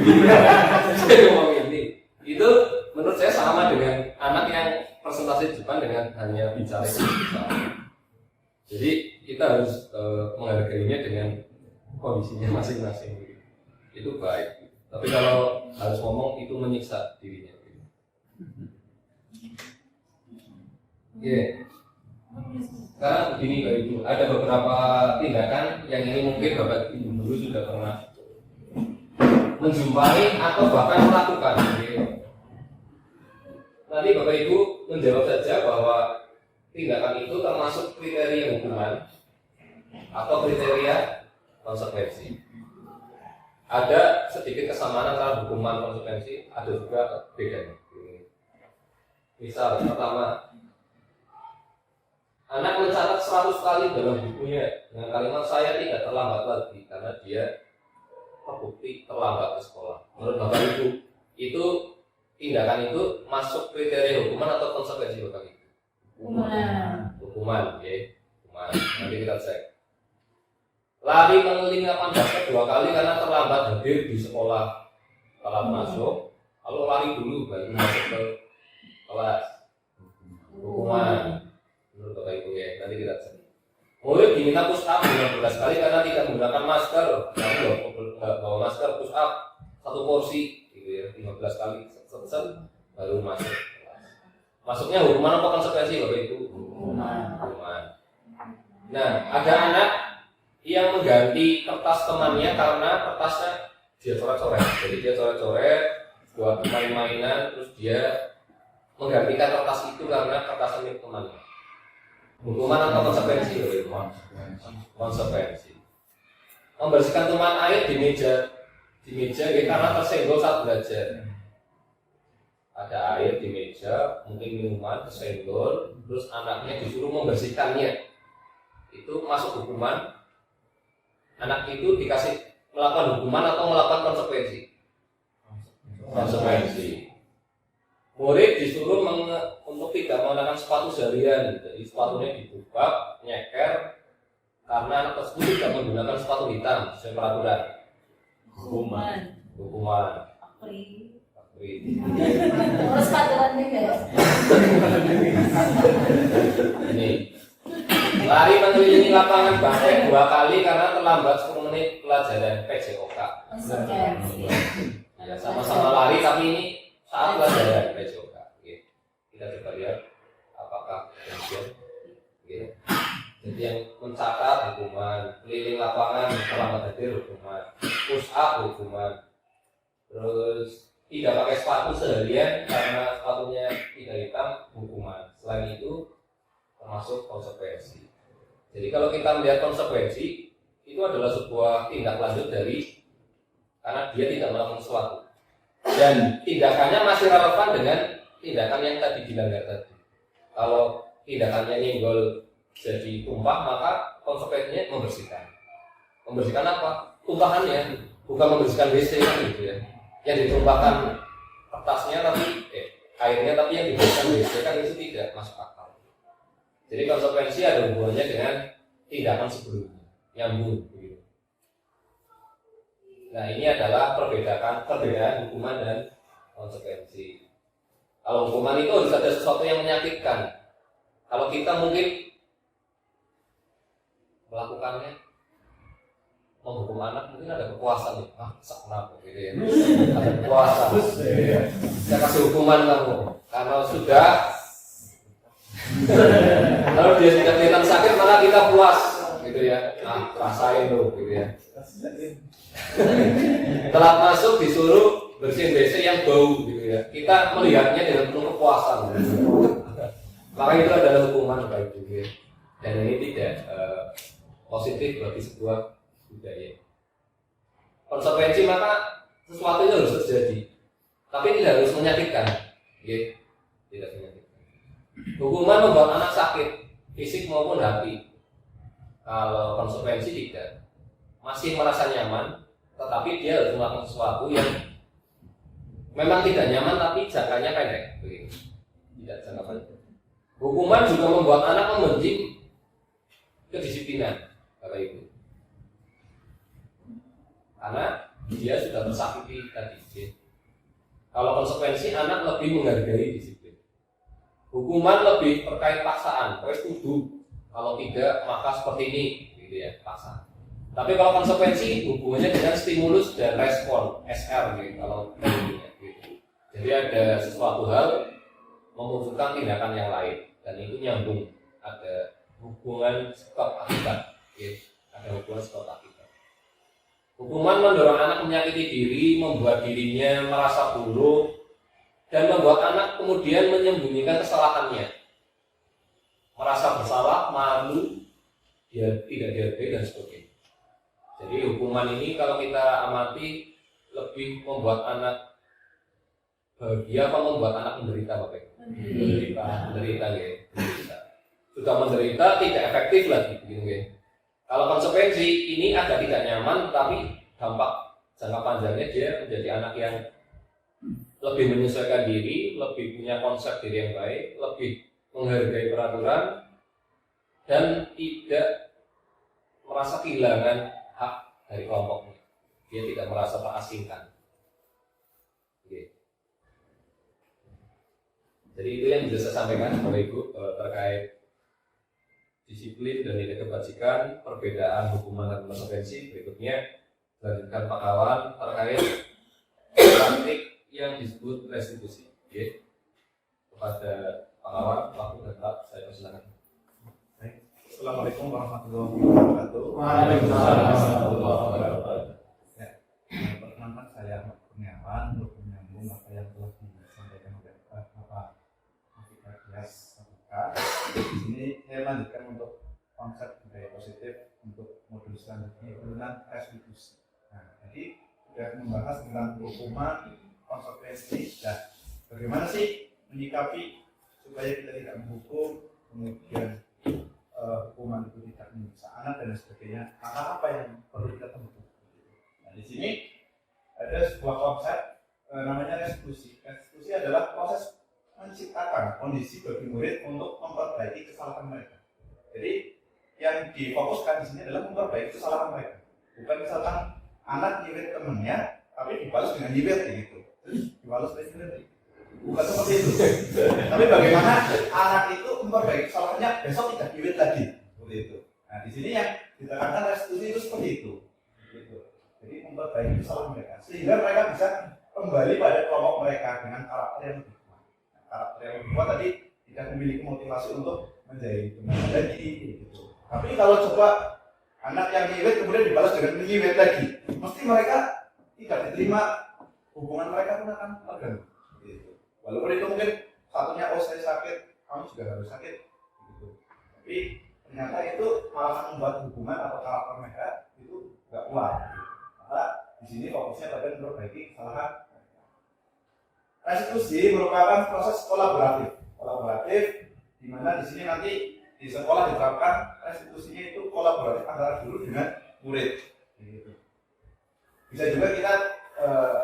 saya ngomong ini. Itu menurut saya sama dengan anak yang presentasi di depan dengan hanya bicara. Jadi kita harus menghargainya dengan kondisinya masing-masing. Itu baik. Tapi kalau harus ngomong itu menyiksa dirinya. Sekarang begini Bapak Ibu, ada beberapa tindakan yang ini mungkin Bapak Ibu dulu sudah pernah menjumpai atau bahkan melakukan. Nanti Bapak Ibu menjawab saja bahwa tindakan itu termasuk kriteria hukuman atau kriteria konsekuensi. Ada sedikit kesamaan antara hukuman konsekuensi, ada juga bedanya. Misal pertama, anak mencatat 100 kali dalam bukunya dengan kalimat saya tidak terlambat lagi karena dia terbukti terlambat ke sekolah. Menurut Bapak Ibu, itu tindakan itu masuk kriteria hukuman atau konsekuensi Bapak Ibu? Hukuman, oke. Hukuman. Nanti kita cek. Lari mengelilingi lapangan basket 2 kali karena terlambat hadir di sekolah. Telat masuk, lalu lari dulu baru masuk ke kelas. Hukuman. Menurut Bapak Ibu ya, nanti kita cek. Murid diminta push up 15 kali karena tidak menggunakan masker. Kamu nggak bawa masker, push up 1 porsi, gitu ya, 15 kali set baru masuk. Masuknya hukuman apa konsekuensi Bapak Ibu? Hukuman. Nah, ada anak yang mengganti kertas temannya karena kertasnya dia coret-coret. Jadi dia coret-coret buat main-mainan, terus dia menggantikan kertas itu karena kertas milik temannya. Hukuman atau konsekuensi? Konsekuensi. Membersihkan tumpahan air di meja ya, karena tersenggol saat belajar. Ada air di meja, mungkin minuman tersenggol, terus anaknya disuruh membersihkannya. Itu masuk hukuman. Anak itu dikasih melakukan hukuman atau melakukan konsekuensi? Konsekuensi. Murid disuruh untuk tidak menggunakan sepatu seharian, jadi sepatunya dibuka, nyeker, karena anak tersebut tidak menggunakan sepatu hitam sesuai peraturan. Hukuman. Apri. Terus paturannya guys. Ini lari mengelilingi lapangan basket 2 kali karena terlambat 10 menit pelajaran PJOK. Ya, sama-sama lari tapi ini saat pelajaran PJOK. Kita coba lihat apakah demikian. Jadi yang mencatat hukuman, keliling lapangan terlambat hadir hukuman, push up hukuman, terus tidak pakai sepatu seharian karena sepatunya tidak hitam hukuman. Selain itu termasuk konsekuensi. Jadi kalau kita melihat konsekuensi itu adalah sebuah tindak lanjut dari karena dia tidak melakukan sesuatu dan tindakannya masih relevan dengan tindakan yang tadi dilanggar tadi. Kalau tindakannya nyenggol jadi tumpah, maka konsekuensinya membersihkan. Membersihkan apa? Tumpahannya, bukan membersihkan WC kan gitu ya. Yang ditumpahkan kertasnya tapi airnya, tapi yang dibersihkan WC kan itu tidak masuk akal. Jadi konsekuensi ada hubungannya dengan tindakan sebelumnya, nyambung begitu. Nah, ini adalah perbedaan hukuman dan konsekuensi. Kalau hukuman itu harus ada sesuatu yang menyakitkan. Kalau kita mungkin melakukannya menghukum anak mungkin ada kepuasan nih, kenapa gitu ya, ada kepuasan, saya kasih hukuman kamu karena sudah kalau dia tidak kelihatan sakit malah kita puas gitu ya, rasain tuh gitu ya. Telat masuk disuruh bersihin WC yang bau gitu ya, kita melihatnya dengan penuh kepuasan gitu. Maka itu adalah hukuman baik juga, dan ini tidak positif bagi sebuah budaya. Konsekuensi maka sesuatu itu harus terjadi, tapi tidak harus menyakitkan, ya. Tidak menyakitkan. Hukuman membuat anak sakit, fisik maupun hati. Kalau konsekuensi tidak, masih merasa nyaman, tetapi dia harus melakukan sesuatu yang memang tidak nyaman, tapi jangkanya pendek, begitu. Tidak jangka pendek. Hukuman juga membuat anak membenci kedisiplinan, kata ibu. Karena dia sudah tersakiti tadi. Kalau konsekuensi, anak lebih menghargai disiplin. Hukuman lebih terkait paksaan, harus tuduh. Kalau tidak, maka seperti ini, gitu ya, paksaan. Tapi kalau konsekuensi, hubungannya dengan stimulus dan respon, SR, gitu. Kalau gitu. Jadi ada sesuatu hal memunculkan tindakan yang lain, dan itu nyambung. Ada hubungan sebab akibat, gitu. Ada hubungan sebab akibat. Hukuman mendorong anak menyakiti diri, membuat dirinya merasa buruk, dan membuat anak kemudian menyembunyikan kesalahannya, merasa bersalah, malu, dia tidak dihargai dan sebagainya. Jadi hukuman ini kalau kita amati lebih membuat anak bahagia apa membuat anak menderita, Bapak? Menderita, ya. Sudah menderita tidak efektif lagi, gitu ya. Kalau konsekuensi ini agak tidak nyaman, tapi dampak jangka panjangnya dia menjadi anak yang lebih menyesuaikan diri, lebih punya konsep diri yang baik, lebih menghargai peraturan, dan tidak merasa kehilangan hak dari kelompoknya. Dia tidak merasa terasingkan. Oke. Jadi itu yang bisa saya sampaikan Bapak Ibu terkait disiplin dan nilai kebajikan, perbedaan hukuman dan konsekuensi. Berikutnya dilanjutkan Pak Kawan terkait praktik yang disebut restitusi. Oke. Kepada Pak Kawan, waktu tetap saya persilakan. Assalamualaikum warahmatullahi wabarakatuh. Waalaikumsalam warahmatullahi wabarakatuh. Ya, perkenalkan saya Ahmad Kurniawan untuk menyambung apa yang telah disampaikan oleh Bapak Mufiqah Dias Sabuka. Di sini saya lanjutkan untuk konsep budaya positif untuk modul selanjutnya tentang restitusi. Nah, jadi sudah membahas tentang hukuman, konsekuensi, dan bagaimana sih menyikapi supaya kita tidak menghukum, kemudian hukuman itu tidak menyiksa anak dan sebagainya. Maka apa yang perlu kita tempuh? Nah, di sini ada sebuah konsep namanya restitusi. Restitusi adalah proses menciptakan kondisi bagi murid untuk memperbaiki kesalahan mereka. Jadi yang difokuskan di sini adalah memperbaiki kesalahan mereka. Bukan misalkan anak nyiwet temennya, tapi dibalas dengan nyiwet gitu. Terus dibalas dengan nyiwet. Bukan seperti itu. Tapi bagaimana anak itu memperbaiki kesalahannya besok tidak nyiwet lagi, seperti itu. Nah di sini yang ditekankan restitusi itu seperti itu. Gitu. Jadi memperbaiki kesalahan mereka sehingga mereka bisa kembali pada kelompok mereka dengan karakter yang lebih kuat. Karakter yang lebih kuat tadi tidak memiliki motivasi untuk menjadi teman lagi. Gitu. Tapi kalau coba anak yang nyiwet kemudian dibalas dengan menyiwet lagi, mesti mereka tidak diterima, hubungan mereka pun akan terganggu. Gitu. Walaupun itu mungkin satunya saya sakit, kamu juga harus sakit. Gitu. Tapi ternyata itu malah membuat hubungan atau karakter mereka itu nggak kuat. Maka di sini fokusnya pada memperbaiki kesalahan. Restitusi merupakan proses kolaboratif, di mana di sini nanti di sekolah diterapkan restitusinya itu kolaboratif antara guru dengan murid. Gitu. Bisa juga kita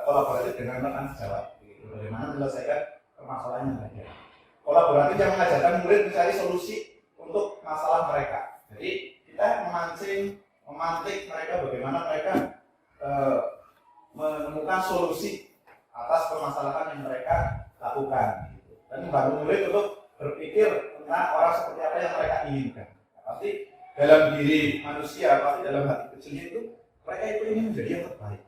kolaboratif dengan rekan sejawat. Bagaimana menyelesaikan permasalahan yang ada. Kolaboratif yang mengajarkan murid mencari solusi untuk masalah mereka. Jadi kita memantik mereka bagaimana mereka menemukan solusi atas permasalahan yang mereka lakukan. Gitu. Dan membantu murid untuk berpikir tentang orang seperti apa yang mereka inginkan. Pasti dalam diri manusia, pasti dalam hati kecilnya itu mereka itu ingin menjadi yang terbaik.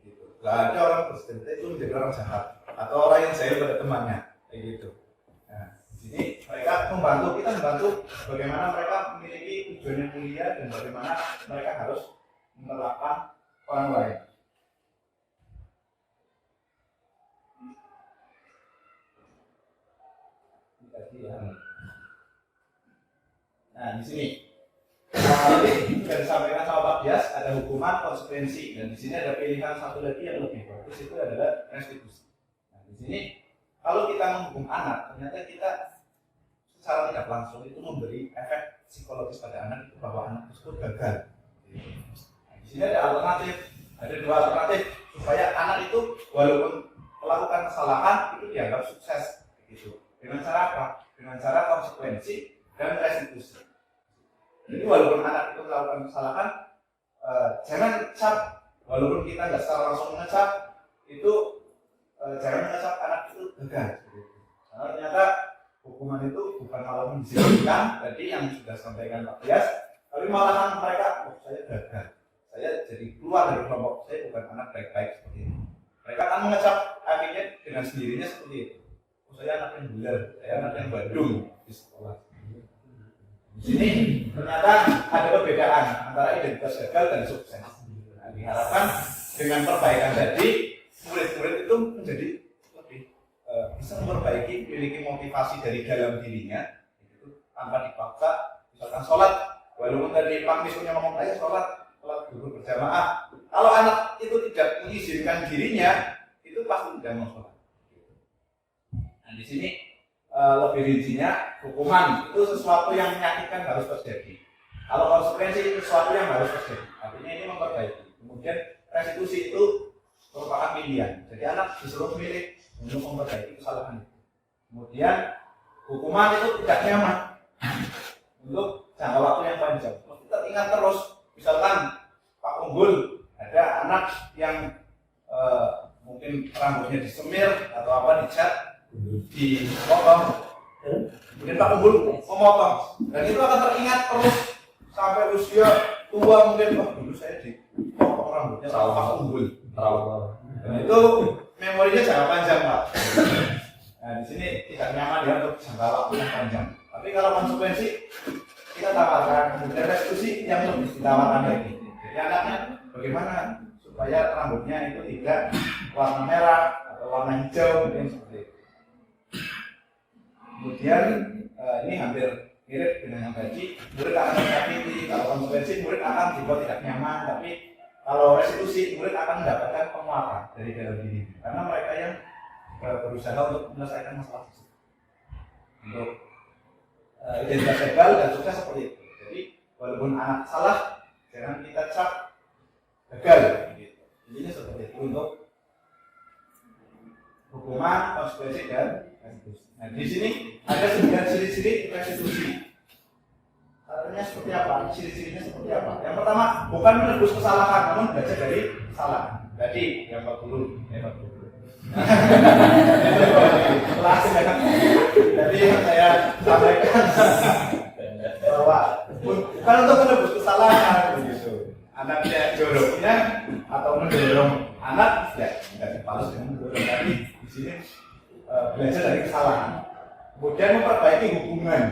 Gitu. Gak ada orang bercerita itu menjadi orang jahat atau orang yang jahil pada temannya, kayak gitu. Nah, di sini mereka kita membantu bagaimana mereka memiliki tujuan yang mulia dan bagaimana mereka harus menerapkan orang lain. Nah, di sini sudah disampaikan sama Pak Dias, ada hukuman, konsekuensi, dan di sini ada pilihan satu lagi yang lebih bagus, itu adalah restitusi. Nah, di sini kalau kita menghukum anak, ternyata kita secara tidak langsung itu memberi efek psikologis pada anak itu bahwa anak tersebut gagal. Nah, di sini ada dua alternatif supaya anak itu walaupun melakukan kesalahan itu dianggap sukses, gitu. Dengan cara apa? Dengan cara konsekuensi dan restitusi. Jadi walaupun anak itu melakukan kesalahan, jangan cap. Walaupun kita nggak secara langsung mengecap, itu jangan mengecap anak itu gagal. Karena ternyata hukuman itu bukan malah menjadikan tadi yang sudah sampaikan Pak Dias, tapi malahan mereka, saya gagal, saya jadi keluar dari kelompok, saya bukan anak baik-baik seperti ini. Mereka akan mengecap akhirnya dengan sendirinya seperti itu. Saya anak yang benar, saya anak yang badung di sekolah. Di sini ternyata ada perbedaan antara identitas gagal dan sukses. Nah, diharapkan dengan perbaikan tadi, murid-murid itu menjadi lebih bisa memperbaiki, memiliki motivasi dari dalam dirinya, itu tanpa dipaksa. Misalkan sholat, walaupun tadi Pak Miskunya ngomong aja sholat dulu berjamaah. Kalau anak itu tidak mengizinkan dirinya, itu pasti tidak mau sholat. Nah, di sini lebih rincinya, hukuman itu sesuatu yang menyakitkan harus terjadi. Kalau konsekuensi itu sesuatu yang harus terjadi. Artinya ini memperbaiki. Kemudian restitusi itu merupakan pilihan. Jadi anak disuruh memilih untuk memperbaiki kesalahan itu. Kemudian hukuman itu tidak nyaman untuk jangka waktu yang panjang. Kita ingat terus, misalkan Pak Unggul ada anak yang mungkin rambutnya disemir atau apa dicat, dipotong, kemudian Pak Unggul memotong, dan itu akan teringat terus sampai usia tua mungkin. Wah, dulu saya dipotong rambutnya sama Pak Unggul, dan itu memorinya jangka panjang, Pak. Nah, di sini tidak nyaman ya untuk jangka waktu yang panjang. Tapi kalau konsekuensi kita tawarkan, kemudian restitusi yang lebih ditawarkan lagi. Jadi anaknya bagaimana supaya rambutnya itu tidak warna merah atau warna hijau, mungkin seperti itu. Kemudian ini hampir mirip dengan yang tadi, murid akan tersakiti. Kalau konsekuensi, murid akan dibuat tidak nyaman, tapi kalau restitusi, murid akan mendapatkan penguatan dari dalam diri, karena mereka yang berusaha untuk menyelesaikan masalah tersebut. Untuk identitas gagal dan sukses seperti itu. Jadi walaupun anak salah, jangan kita cap gagal. Gitu. Intinya seperti itu untuk hukuman, konsekuensi dan restitusi. Nah, di sini ada 9 ciri-ciri restitusi. Artinya seperti apa? Ciri-cirinya seperti apa? Yang pertama, bukan menebus kesalahan, namun belajar dari kesalahan. Jadi yang 40. Jadi yang saya sampaikan bahwa bukan untuk menebus kesalahan begitu. Anaknya joroknya atau mendorong anak tidak dibalas dengan mendorong, tapi di sini belajar dari kesalahan. Kemudian memperbaiki hubungan.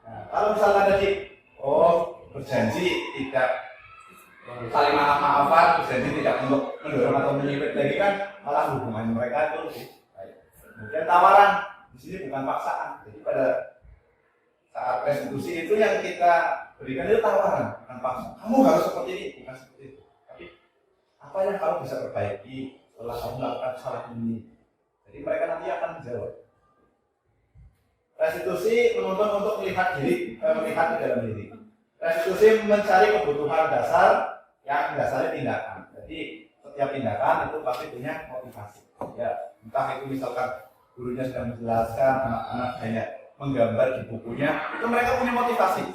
Nah, kalau misalkan tadi berjanji tidak saling maaf-maafan, berjanji tidak untuk mendorong atau menyipit lagi, kan malah hubungan mereka itu lebih baik. Kemudian tawaran, di sini bukan paksaan. Jadi pada saat restitusi itu yang kita berikan itu tawaran, bukan paksa. Kamu harus seperti ini, bukan seperti itu. Tapi apa yang kamu bisa perbaiki setelah kamu melakukan kesalahan ini? Jadi mereka nanti akan menjawab. Restitusi menuntut untuk melihat di dalam diri. Restitusi mencari kebutuhan dasar yang mendasari tindakan. Jadi setiap tindakan itu pasti punya motivasi. Ya, entah itu misalkan gurunya sedang menjelaskan, anak-anak hanya menggambar di bukunya, itu mereka punya motivasi.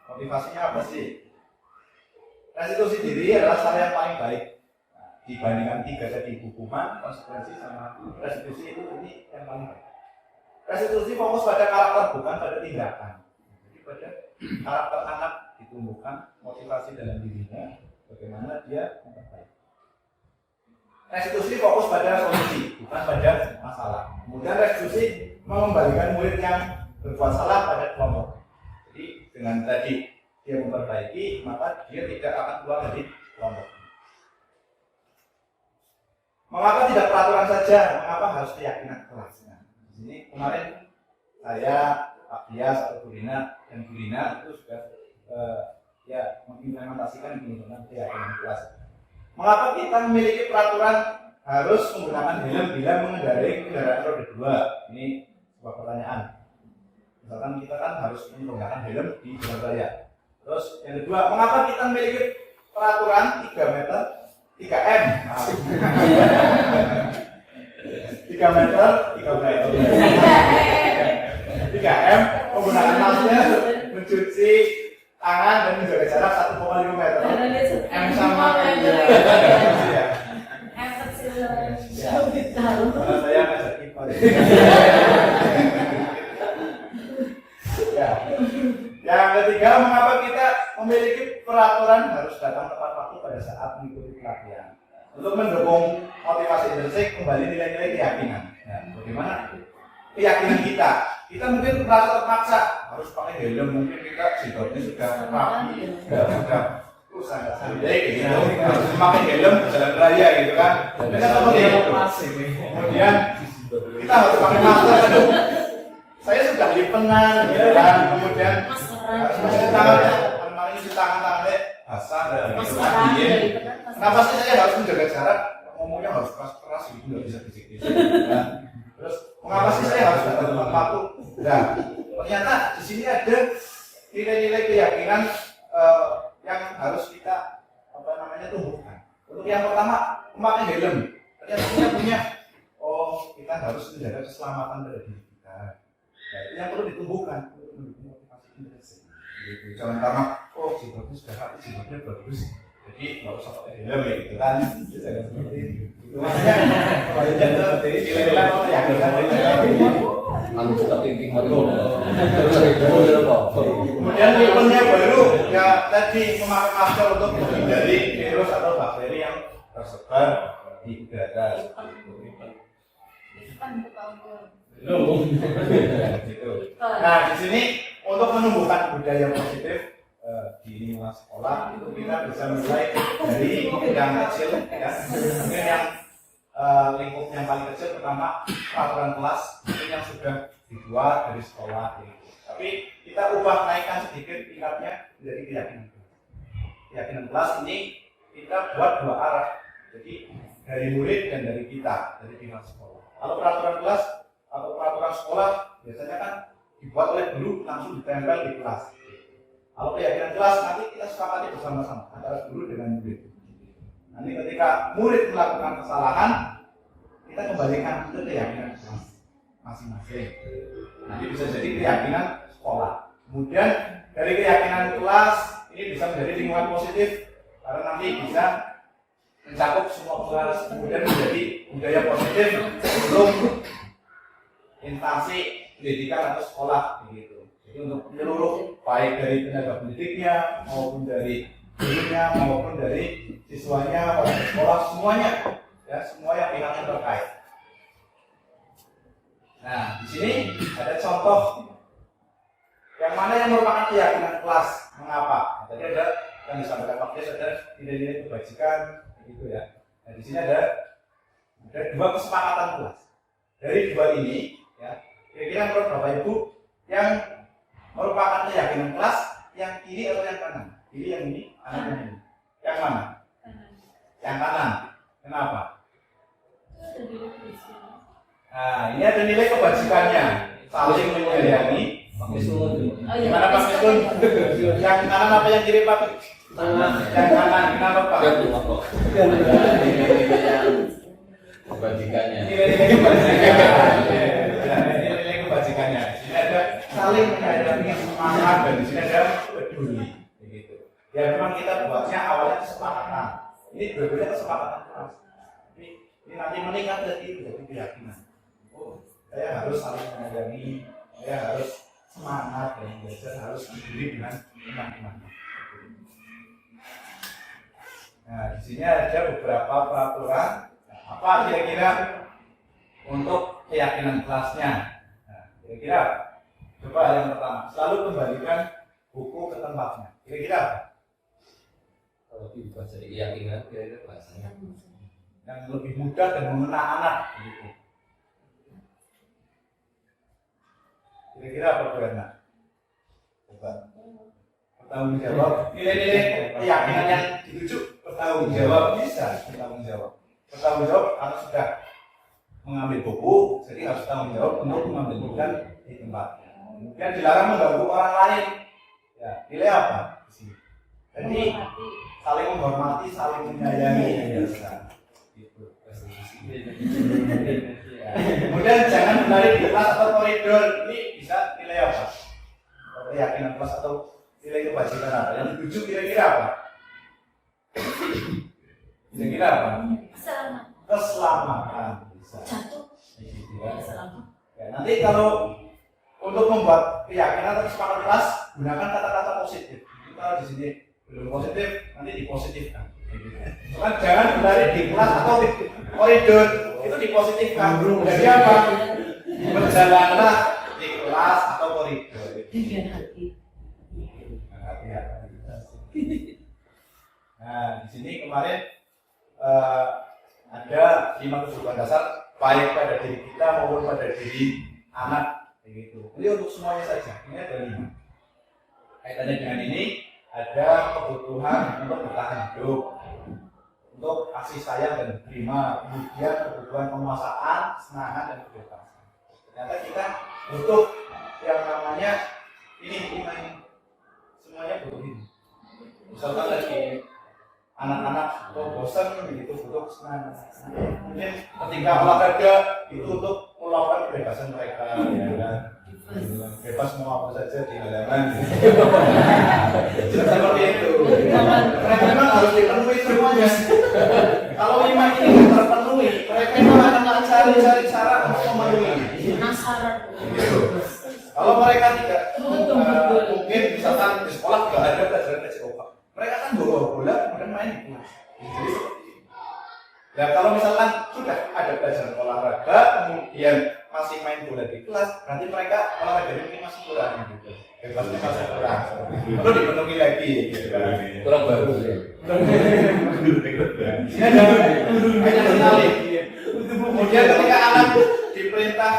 Motivasinya apa sih? Restitusi diri adalah cara yang paling baik. Nah, dibandingkan 3 tadi, hukuman, konsekuensi sama restitusi, itu ini yang paling baik. Restitusi fokus pada karakter, bukan pada tindakan. Jadi pada karakter anak ditumbuhkan, motivasi dalam dirinya, bagaimana dia memperbaiki. Restitusi fokus pada solusi, bukan pada masalah. Kemudian restitusi mengembalikan murid yang berbuat salah pada kelompok. Jadi dengan tadi dia memperbaiki, maka dia tidak akan keluar dari kelompok. Mengapa tidak peraturan saja? Mengapa harus keyakinan kelasnya? Di sini kemarin saya, Pak Bias atau Bu Rina dan Bu Rina itu sudah mengimplementasikan keyakinan kelas. Mengapa kita memiliki peraturan harus menggunakan helm bila mengendarai kendaraan roda 2? Ini sebuah pertanyaan. Misalkan kita kan harus menggunakan helm di jalan raya. Terus yang kedua, mengapa kita memiliki peraturan 3 meter 3M? 3 meter 3M menggunakan masker, mencuci tangan dan menjaga jarak 1,5 meter. M sama ya. M kecil. Saya ngajak IPA. Ya. Yang ketiga, mengapa kita memiliki peraturan harus datang tepat waktu pada saat mengikuti pelatihan? Untuk mendukung motivasi intrinsik, kembali nilai-nilai keyakinan. Ya, bagaimana keyakinan kita? Kita mungkin merasa terpaksa harus pakai helm, mungkin kita sidotnya sudah rapi, sudah sangat santai gitu, harus memakai helm di jalan raya gitu kan. Kita kemudian kita harus pakai masker. Saya sudah lipenan gitu kan, kemudian harus mencuci tangan, cuci tangannya basah dan gitu kan, dingin. Kenapa sih saya harus menjaga jarak? Ngomongnya harus keras-keras gitu, nggak bisa bisik-bisik. Terus mengapa sih saya harus datang tepat waktu? Nah, ternyata di sini ada nilai-nilai keyakinan yang harus kita tumbuhkan. Untuk yang pertama, memakai helm. Ternyata kita punya, kita harus menjaga keselamatan pada diri kita. Nah, itu yang perlu ditumbuhkan untuk mendukung motivasi intrinsik. Gitu. Jangan karena jidatnya sudah rapi, jidatnya bagus, jadi nggak usah pakai helm ya gitu kan. Jangan seperti itu. Makanya kalau jangan seperti ini, nilai-nilai keyakinan. Anu kita thinking Kemudian tipenya baru ya tadi memakai masker untuk menghindari virus atau bakteri yang tersebar di udara. Nah, di sini untuk menumbuhkan budaya positif di lingkungan sekolah itu kita bisa mulai dari yang kecil ya. Mungkin yang lingkup yang paling kecil pertama peraturan kelas mungkin yang sudah dibuat dari sekolah gitu. Tapi kita ubah naikkan sedikit tingkatnya dari keyakinan. Keyakinan kelas ini kita buat 2 arah. Jadi dari murid dan dari kita, dari pihak sekolah. Kalau peraturan kelas atau peraturan sekolah biasanya kan dibuat oleh guru langsung ditempel di kelas. Kalau keyakinan kelas nanti kita sepakati bersama-sama antara guru dengan murid. Nanti ketika murid melakukan kesalahan, kita kembalikan ke keyakinan kelas masing-masing. Nanti bisa jadi keyakinan sekolah. Kemudian dari keyakinan kelas ini bisa menjadi lingkungan positif karena nanti bisa mencakup semua kelas. Kemudian menjadi budaya positif sebelum instansi pendidikan atau sekolah begitu. Jadi untuk menyeluruh baik dari tenaga pendidiknya maupun dari gurunya maupun dari siswanya, orang sekolah semuanya ya, semua yang pihaknya terkait. Nah, di sini ada contoh yang mana yang merupakan keyakinan kelas. Mengapa? Tadi ada yang disampaikan Pak Des, ada nilai-nilai kebajikan gitu ya. Nah, di sini ada 2 kesepakatan kelas. Dari 2 ini ya, kira-kira menurut Bapak Ibu yang merupakan keyakinan kelas yang kiri atau yang kanan? Kiri yang ini, kanan yang ini. Yang mana? Yang kanan. Kenapa? Nah, ini ada nilai kebajikannya, saling menyayangi. Gimana Pak Miskun? Yang kanan apa yang kiri Pak? Yang kanan, kenapa Pak? Kebajikannya. Nilai-nilai kebajikannya. Nilai kebajikannya. Di sini ada saling menyayangi, semangat, dan di sini ada peduli. Begitu. Ya memang kita buatnya awalnya kesepakatan. Ini berbeda kesepakatan kelas. Ini nanti meningkat jadi keyakinan. Saya harus saling menyayangi, saya harus semangat dan belajar harus peduli dengan teman-teman. Nah, di sini ada beberapa peraturan. Nah, apa kira-kira untuk keyakinan kelasnya? Nah, kira-kira apa? Coba yang pertama, selalu kembalikan buku ke tempatnya. Kira-kira apa? Kalau diubah jadi keyakinan, kira-kira bahasanya Yang lebih mudah dan mengena anak. Gitu. Kira-kira apa Bu Erna? Coba. Bertanggung jawab. Nilai-nilai keyakinan yang dituju bertanggung jawab bisa bertanggung jawab. Bertanggung jawab karena sudah mengambil buku, jadi harus tanggung jawab untuk mengambil buku di tempatnya. Kemudian dilarang mengganggu orang lain. Ya, nilai apa? Di sini. Jadi saling menghormati, saling menyayangi. Ya, gitu. Kemudian jangan menarik di kelas atau koridor. Ini bisa nilai apa? Keyakinan kelas atau nilai kewajiban apa? Yang dituju kira-kira apa? Kira-kira apa? Keselamatan. Bisa. Jatuh. Gitu, ya. Selamat. Ya, nanti kalau untuk membuat keyakinan atau semangat kelas, gunakan kata-kata positif. Kalau di sini belum positif, nanti dipositifkan. Kan jangan menarik di kelas atau koridor, itu dipositifkan. Jadi apa? Berjalanlah di kelas atau koridor. Dengan hati. Nah, di sini kemarin ada 5 kebutuhan dasar baik pada diri kita maupun pada diri anak, begitu. Jadi untuk semuanya saja, ini ada 5. Kaitannya dengan ini ada kebutuhan untuk bertahan hidup, untuk kasih sayang dan terima, kemudian kebutuhan penguasaan, kesenangan dan kebebasan. Ternyata kita butuh yang namanya ini semuanya butuh ini. Misalkan lagi anak-anak bosan begitu butuh kesenangan. Mungkin ketika olahraga itu untuk melakukan kebebasan mereka, ya kan? Bebas mau apa saja di halaman. Seperti itu. Mereka memang harus dipenuhi semuanya. Kalau 5 ini tidak terpenuhi, mereka memang akan cari cara untuk memenuhi. Penasaran. Kalau mereka tidak mungkin misalkan di sekolah nggak ada pelajaran PJOK, mereka kan bawa bola kemudian main di kelas. Jadi seperti itu. Nah kalau misalkan sudah ada pelajaran olahraga kemudian masih main bola di kelas, nanti mereka olahraganya mungkin masih kurang gitu. Bebasnya masih kurang. Perlu dipenuhi lagi gitu kan. kurang bagus ya. Ini ada banyak sekali. Kemudian ketika anak diperintah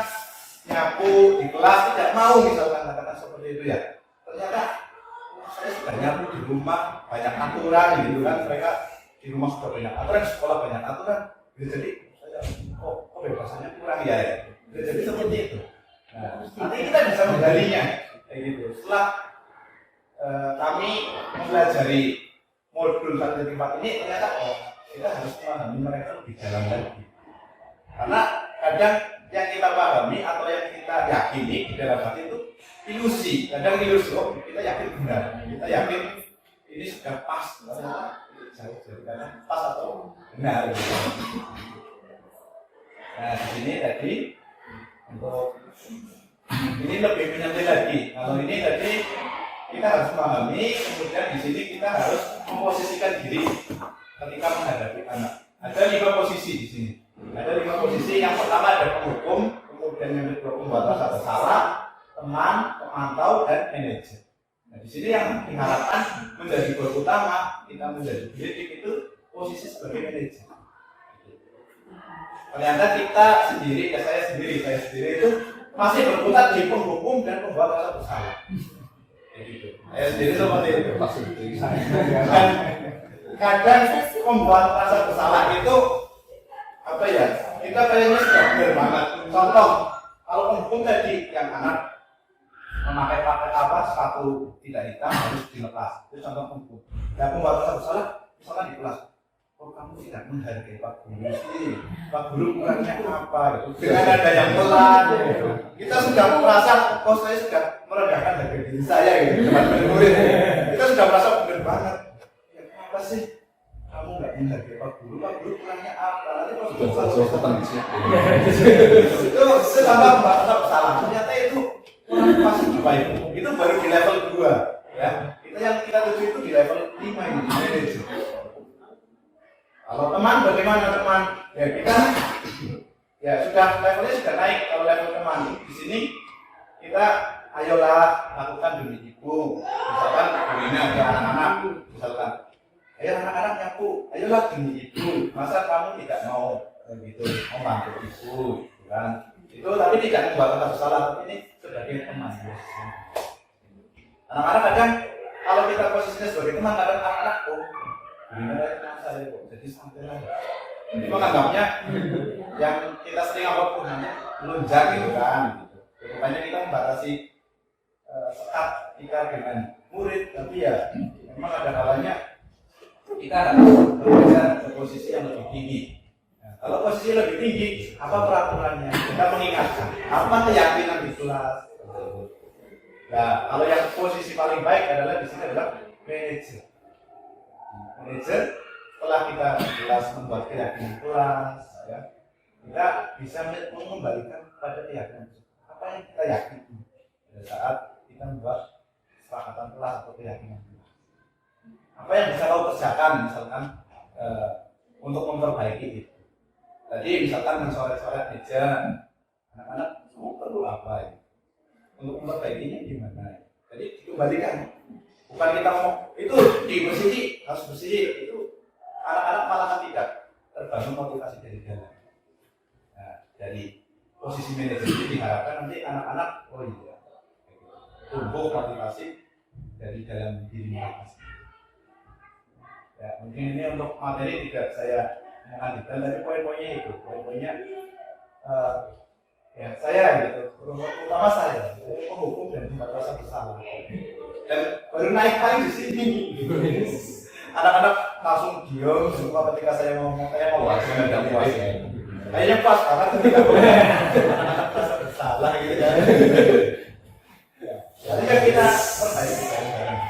nyapu di kelas tidak mau misalkan katakan seperti itu ya. Ternyata saya sudah nyapu di rumah banyak aturan gitu kan, mereka di rumah sudah banyak aturan, di sekolah banyak aturan. Jadi saya kok kebebasannya kurang ya. Jadi seperti itu. Nah, nanti kita bisa menggalinya kayak gitu. Setelah kami mempelajari modul 1.4 ini ternyata kita harus memahami mereka lebih dalam lagi. Karena kadang yang kita pahami atau yang kita yakini di dalam hati itu ilusi. Kadang ilusi, kita yakin benar, kita yakin ini sudah pas, jauh dari mana pas atau benar. Nah di sini tadi untuk ini lebih menyentuh lagi. Kalau ini tadi kita harus memahami, kemudian di sini kita harus memposisikan diri ketika menghadapi anak. Ada 5 posisi di sini. Ada 5 posisi. Yang pertama ada penghukum, kemudian yang kedua pembuat rasa bersalah, teman, pemantau, dan manajer. Nah di sini yang diharapkan menjadi gol utama kita menjadi pendidik itu posisi sebagai manajer. Ternyata kita sendiri, saya sendiri itu masih berputar di penghukum dan pembuat rasa bersalah. Gitu. Saya sendiri seperti itu. Kadang pembuat rasa bersalah itu apa ya? Kita kayaknya sudah benar banget. Contoh, kalau penghukum tadi yang anak memakai apa sepatu tidak hitam harus dilepas. Itu contoh penghukum. Dan pembuat rasa bersalah misalkan di kelas. Oh kamu tidak menghargai Pak Guru sih. Pak Guru kurangnya apa? Gitu. Dengan ada yang pelan. Gitu. Kita sudah merasa, oh saya sudah merendahkan harga diri saya gitu. Murid. Kita sudah merasa benar banget. Ya, kenapa sih kamu nggak menghargai Pak Guru? Pak Guru kurangnya apa? Nanti Pak Guru itu sama Mbak salah. Ternyata itu kurang pas apa itu? Itu baru di level 2 ya. Kita yang kita tuju itu di level 5 ini. bagaimana teman? Ya kita ya sudah levelnya sudah naik. Kalau level teman di sini kita ayolah lakukan demi ibu. Misalkan gurunya ada anak-anak, misalkan ayo anak-anak nyapu, ayolah demi ibu. Masa kamu tidak mau gitu membantu ibu, gitu kan? Itu tapi tidak membuat kita bersalah, tapi ini sebagai teman. Anak-anak kadang kalau kita posisinya sebagai teman, kadang anak-anak gimana teman saya kok jadi santai aja. Jadi menganggapnya yang kita sering anggap hanya melunjak gitu kan. Gitu. Makanya kita membatasi sekat kita dengan murid, tapi ya memang ada kalanya kita harus bergeser ke posisi yang lebih tinggi. Nah, kalau posisi lebih tinggi, apa peraturannya? Kita mengingatkan apa keyakinan di kelas. Nah, kalau yang posisi paling baik adalah di sini adalah manajer. Manajer setelah kita jelas membuat keyakinan kelas, ya, kita bisa mengembalikan pada keyakinan apa yang kita yakini pada saat kita membuat kesepakatan kelas atau keyakinan kelas. Apa yang bisa kau kerjakan misalkan untuk memperbaiki itu. Tadi misalkan mencoret-coret meja, anak-anak semua perlu apa ya? Untuk memperbaikinya gimana? Jadi dikembalikan. Bukan kita mau itu dibersih, harus bersih itu. Anak-anak malah tidak terbangun motivasi dari dalam. Nah, dari posisi manajer ini diharapkan nanti anak-anak tumbuh motivasi dari dalam diri mereka. Ya, mungkin ini untuk materi tidak saya mengajukan, tapi poin-poinnya itu, poin-poinnya ya saya gitu, terutama saya penghukum dan tidak merasa bersalah. Dan baru naik paling di sini. Anak-anak langsung diam semua ketika saya ngomong, saya mau bahas dengan puas. Kayaknya pas karena ketika anak-anak merasa bersalah gitu kan. Jadi kan kita perbaiki bareng-bareng.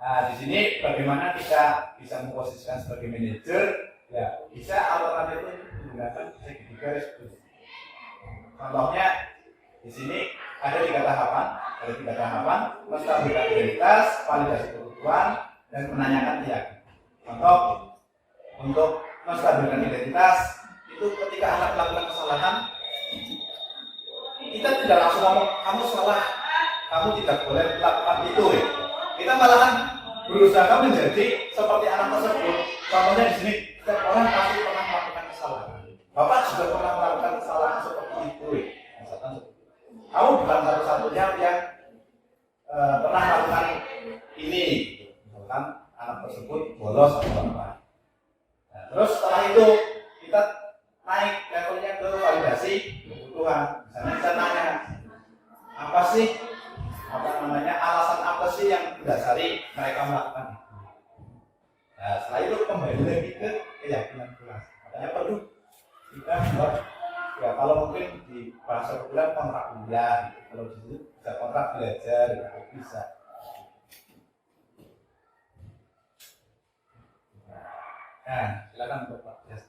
Nah, di sini bagaimana kita bisa memposisikan sebagai manajer? Ya, bisa alternatif itu menggunakan segitiga resiko. Contohnya di sini ada tiga tahapan, menstabilkan identitas, validasi kebutuhan, dan menanyakan keyakinan. Contoh untuk menstabilkan identitas itu ketika anak melakukan kesalahan, kita tidak langsung ngomong kamu salah, kamu tidak boleh melakukan itu. Ya. Kita malahan berusaha menjadi seperti anak tersebut. Contohnya di sini, setiap orang pasti pernah melakukan kesalahan. Bapak juga pernah melakukan kesalahan seperti itu. Misalkan, kamu bukan satu-satunya yang pernah melakukan ini. Misalkan anak tersebut bolos atau apa. Nah, terus setelah itu kita naik levelnya ke validasi kebutuhan. Misalnya kita tanya, apa sih alasan apa sih yang mendasari mereka melakukan itu? Nah, setelah itu kembali lagi ke keyakinan kelas. Makanya perlu kita buat ya kalau mungkin di bahasa populer kontrak kuliah, gitu. Kalau di situ bisa kontrak belajar, ya bisa. Nah, silakan untuk Pak Jas.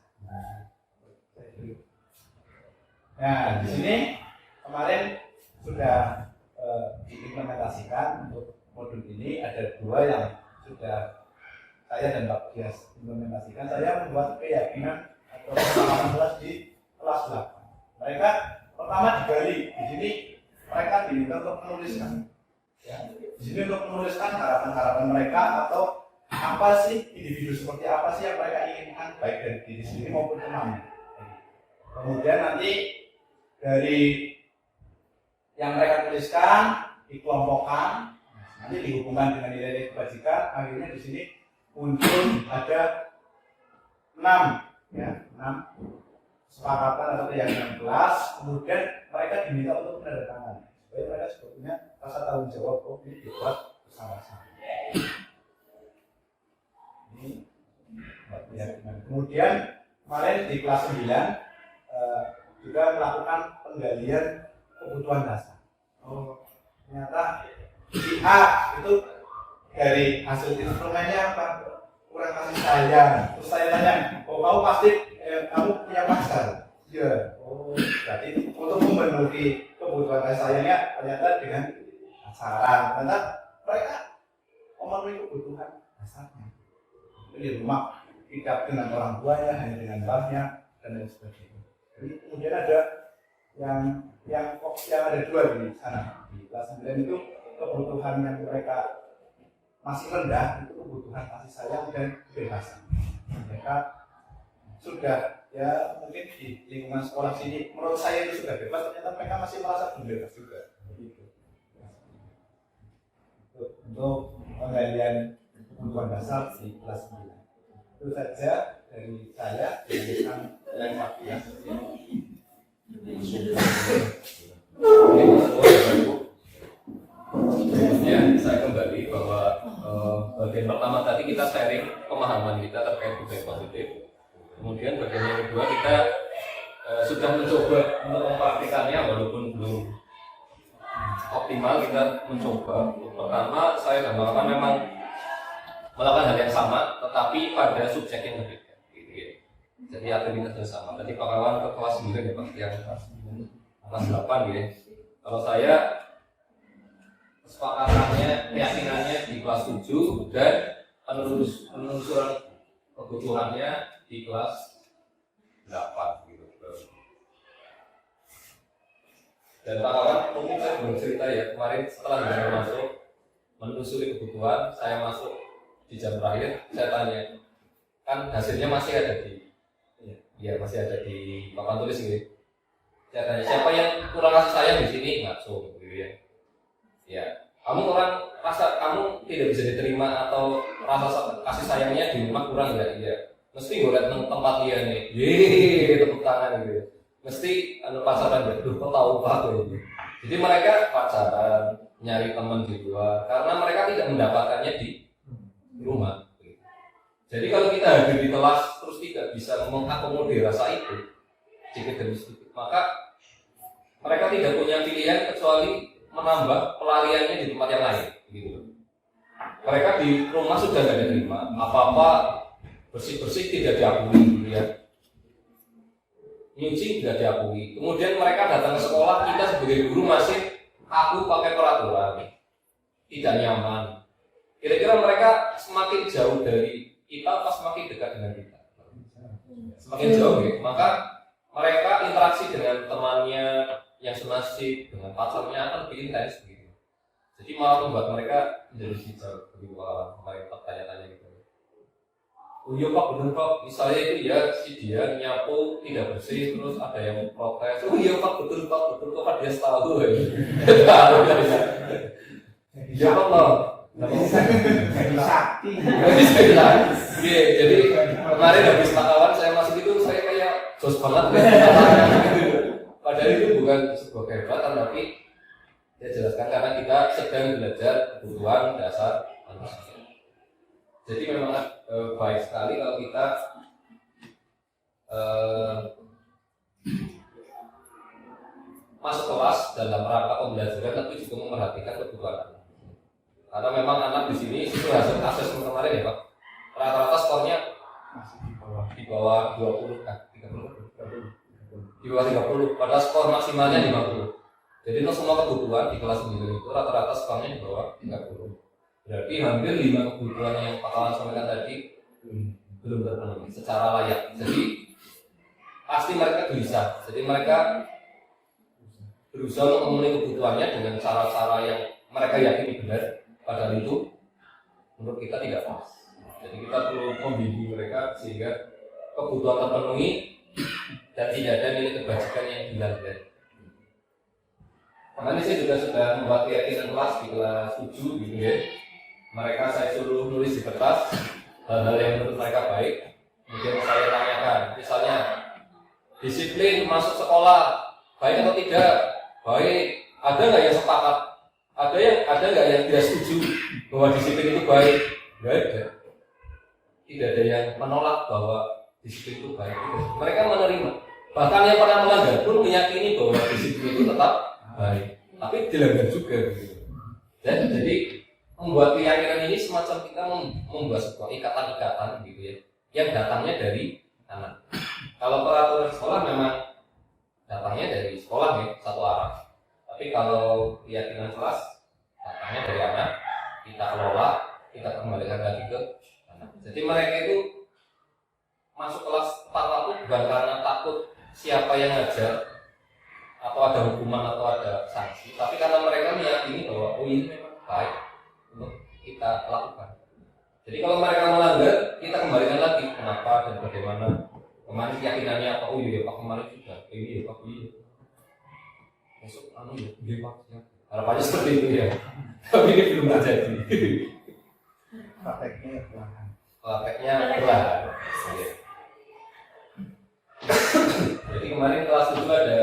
Nah, di sini kemarin sudah diimplementasikan untuk modul ini ada dua yang sudah saya dan Pak Jas implementasikan. Saya membuat keyakinan atau pengalaman kelas di kelas 8. Mereka pertama digali di sini mereka diminta untuk menuliskan. Ya, di sini untuk menuliskan harapan-harapan mereka atau apa sih individu seperti apa sih yang mereka inginkan baik dari diri sendiri maupun temannya. Kemudian nanti dari yang mereka tuliskan dikelompokkan, nanti dihubungkan dengan nilai kebajikan, akhirnya di sini muncul ada 6 kesepakatan atau keyakinan kelas. Kemudian mereka diminta untuk menandatangani supaya mereka sebetulnya rasa tanggung jawab ini dibuat bersama-sama. Ini keyakinan. Kemudian kemarin di kelas 9 juga melakukan penggalian kebutuhan dasar. Ternyata si A itu dari hasil instrumennya apa? Kurang kasih sayang. Terus saya tanya, kamu pasti kamu punya pacar? Iya. Berarti untuk memenuhi kebutuhan kasih sayangnya ternyata dengan pacaran. Ternyata mereka memenuhi kebutuhan dasarnya. di rumah tidak dengan orang tuanya, hanya dengan mbahnya dan lain sebagainya. Jadi kemudian ada yang ada dua di sana. Di kelas 9 itu kebutuhan yang mereka masih rendah, itu kebutuhan kasih sayang dan kebebasan. Mereka sudah ya mungkin di lingkungan sekolah sini menurut saya itu sudah bebas, ternyata mereka masih merasa belum bebas juga. Begitu. Untuk penggalian kebutuhan dasar di kelas 9. Itu saja dari saya. Dengan lain waktu ya. Ya, saya kembali bahwa bagian pertama tadi kita sharing pemahaman kita terkait budaya positif. Kemudian bagian yang kedua kita sudah mencoba untuk mempraktikannya walaupun belum optimal. Kita mencoba. Pertama, saya dan kawan memang melakukan hal yang sama, tetapi pada subjek yang berbeda. Gitu ya. Jadi aktivitasnya sama. Tadi Pak Kawan ke kelas 9 ya Pak, yang kelas 8 ya. Kalau saya kesepakatannya, keyakinannya di kelas 7 dan penelusuran kebutuhannya di kelas 8 gitu. Dan Pak Kawan, mungkin saya belum cerita ya, kemarin setelah saya masuk menelusuri kebutuhan, saya masuk di jam terakhir, saya tanya, kan hasilnya masih ada di masih ada di papan tulis gitu. Saya tanya, siapa yang kurang kasih sayang di sini? Ngaco gitu ya. Ya, kamu kamu tidak bisa diterima atau rasa kasih sayangnya di rumah kurang nggak? Iya. Mesti gue lihat tempat dia nih, tepuk tangan gitu. Mesti pacaran gitu, kok tahu pak gitu. Jadi mereka pacaran, nyari teman di luar, karena mereka tidak mendapatkannya di rumah. Jadi kalau kita hadir di kelas terus tidak bisa mengakomodir rasa itu sedikit demi sedikit, maka mereka tidak punya pilihan kecuali menambah pelariannya di tempat yang lain. Gitu. Mereka di rumah sudah tidak diterima, apa-apa bersih-bersih tidak diakui, ya. Nyuci tidak diakui. Kemudian mereka datang ke sekolah, kita sebagai guru masih kaku pakai peraturan, tidak nyaman. Kira-kira mereka semakin jauh dari kita apa semakin dekat dengan kita? Semakin jauh ya, maka mereka interaksi dengan temannya yang senasib, dengan pacarnya akan lebih intens begitu. Jadi malah membuat mereka menjadi hijau begitu kalau mereka tanya-tanya gitu. Oh iya pak, benar pak, misalnya itu ya si dia nyapu tidak bersih, terus ada yang protes. Oh iya pak, betul kok dia tahu ya. Iya pak loh. Jadi sakti. Iya, jadi kemarin habis kawan saya masuk itu saya kayak jos banget padahal itu bukan sebuah kehebatan, tapi saya jelaskan karena kita sedang belajar kebutuhan dasar manusia. Jadi memang baik sekali kalau kita masuk kelas dalam rangka pembelajaran, tapi juga memerhatikan kebutuhan anak. Karena memang anak di sini itu hasil asesmen kemarin ya Pak, rata-rata skornya di bawah 20 kan, 30. Di bawah 30, padahal skor maksimalnya 50. Jadi untuk semua kebutuhan di kelas 9 itu rata-rata skornya di bawah 30. Berarti hampir 5 kebutuhan yang Pak Kawan sampaikan tadi belum terpenuhi secara layak. Jadi pasti mereka bisa. Jadi mereka berusaha untuk memenuhi kebutuhannya dengan cara-cara yang mereka yakini benar. Padahal itu menurut kita tidak pas. Jadi kita perlu membimbing mereka sehingga kebutuhan terpenuhi dan tidak ada nilai kebajikan yang hilang. Karena ini saya juga sudah membuat keyakinan kelas di kelas 7 gitu ya. Mereka saya suruh nulis di kertas hal-hal yang menurut mereka baik. Kemudian saya tanyakan, misalnya disiplin masuk sekolah baik atau tidak? Baik. Ada nggak yang sepakat? Ada nggak yang tidak setuju bahwa disiplin itu baik? Nggak ada. Tidak ada yang menolak bahwa disiplin itu baik. Mereka menerima. Bahkan yang pernah melanggar pun meyakini bahwa disiplin itu tetap baik. Tapi dilanggar juga gitu. Dan jadi membuat keyakinan ini semacam kita membuat sebuah ikatan-ikatan gitu ya, yang datangnya dari anak. Kalau peraturan sekolah memang datangnya dari sekolah ya, satu arah. Tapi kalau keyakinan kelas datangnya dari anak, kita kelola, kita kembalikan lagi ke anak. Jadi mereka itu masuk kelas tepat waktu bukan karena takut siapa yang ngajar atau ada hukuman atau ada sanksi, tapi karena mereka meyakini bahwa oh ini memang baik untuk kita lakukan. Jadi kalau mereka melanggar, kita kembalikan lagi kenapa dan bagaimana. Kemarin keyakinannya apa? Oh iya Pak, kemarin sudah ini ya Pak, iya. Besok ya Pak. Harapannya seperti itu ya. Tapi ini belum terjadi. Prakteknya perlahan. Prakteknya perlahan. Iya. Jadi kemarin kelas itu ada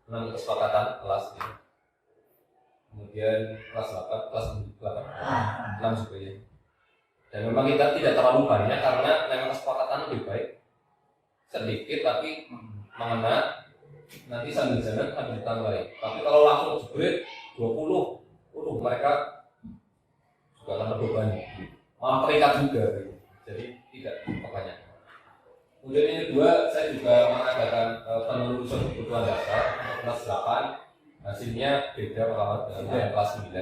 6 kesepakatan kelas ya. Kemudian kelas 8, kelas 6 juga ya. Dan memang kita tidak terlalu banyak karena memang kesepakatan lebih baik sedikit tapi mengena, nanti sambil jalan sambil ditambahin. Tapi kalau langsung jebret 20, mereka juga akan terbebani, malah terikat juga gitu. Jadi tidak kebanyakan. Kemudian yang kedua, saya juga mengadakan penelusuran kebutuhan dasar untuk kelas 8. Hasilnya beda kalau dengan kelas 9.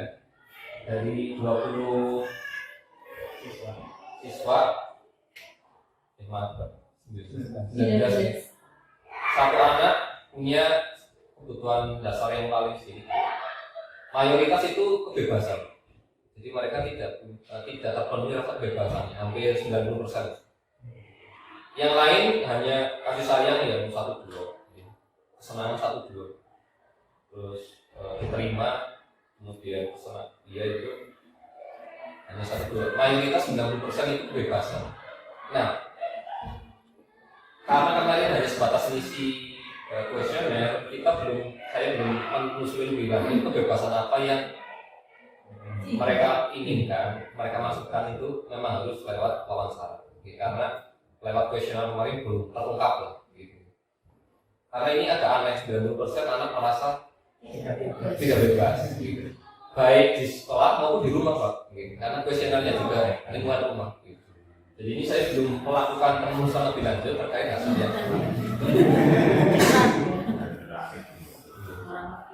Dari 20 siswa 19. Satu anak punya kebutuhan dasar yang paling sedikit. Mayoritas itu kebebasan. Jadi mereka tidak terpenuhi rasa kebebasannya, hampir 90%. Yang lain hanya kasih sayang yang 1-2, kesenangan 1-2, terus diterima, kemudian kesenangan dia itu hanya 1-2. Mayoritas 90% itu kebebasan. Nah, karena kemarin hanya sebatas isi kuesioner, saya belum menelusuri lebih lanjut kebebasan apa yang mereka inginkan, mereka masukkan itu memang harus lewat wawancara, karena lewat kuesioner kemarin belum terungkap lah gitu. Karena ini agak aneh, 90% anak merasa tidak bebas gitu. Baik di sekolah maupun di rumah Pak gitu. Karena kuesionernya juga lingkungan rumah gitu. Jadi ini saya belum melakukan penelusuran lebih lanjut terkait hasilnya.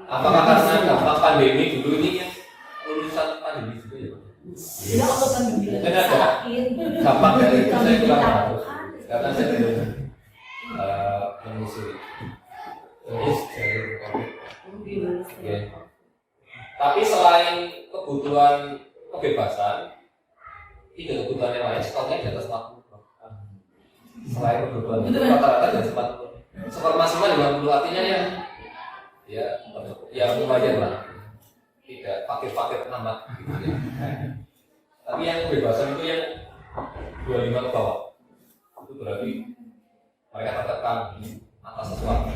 Apakah karena dampak pandemi dulu ini yang lulusan pandemi juga ya Pak? Ya Allah kan Mungkin ada dampak dari itu saya kurang tahu karena saya belum menelusuri. Terus dari Oke. Tapi selain kebutuhan kebebasan, tiga kebutuhan yang lain skornya di atas 40. Selain kebutuhan itu rata-rata di atas 40. Skor maksimal 50 artinya ya lumayan lah. Tidak fakir-fakir amat gitu ya. Tapi yang kebebasan itu yang 25 ke bawah. Itu berarti mereka tertekan atas sesuatu.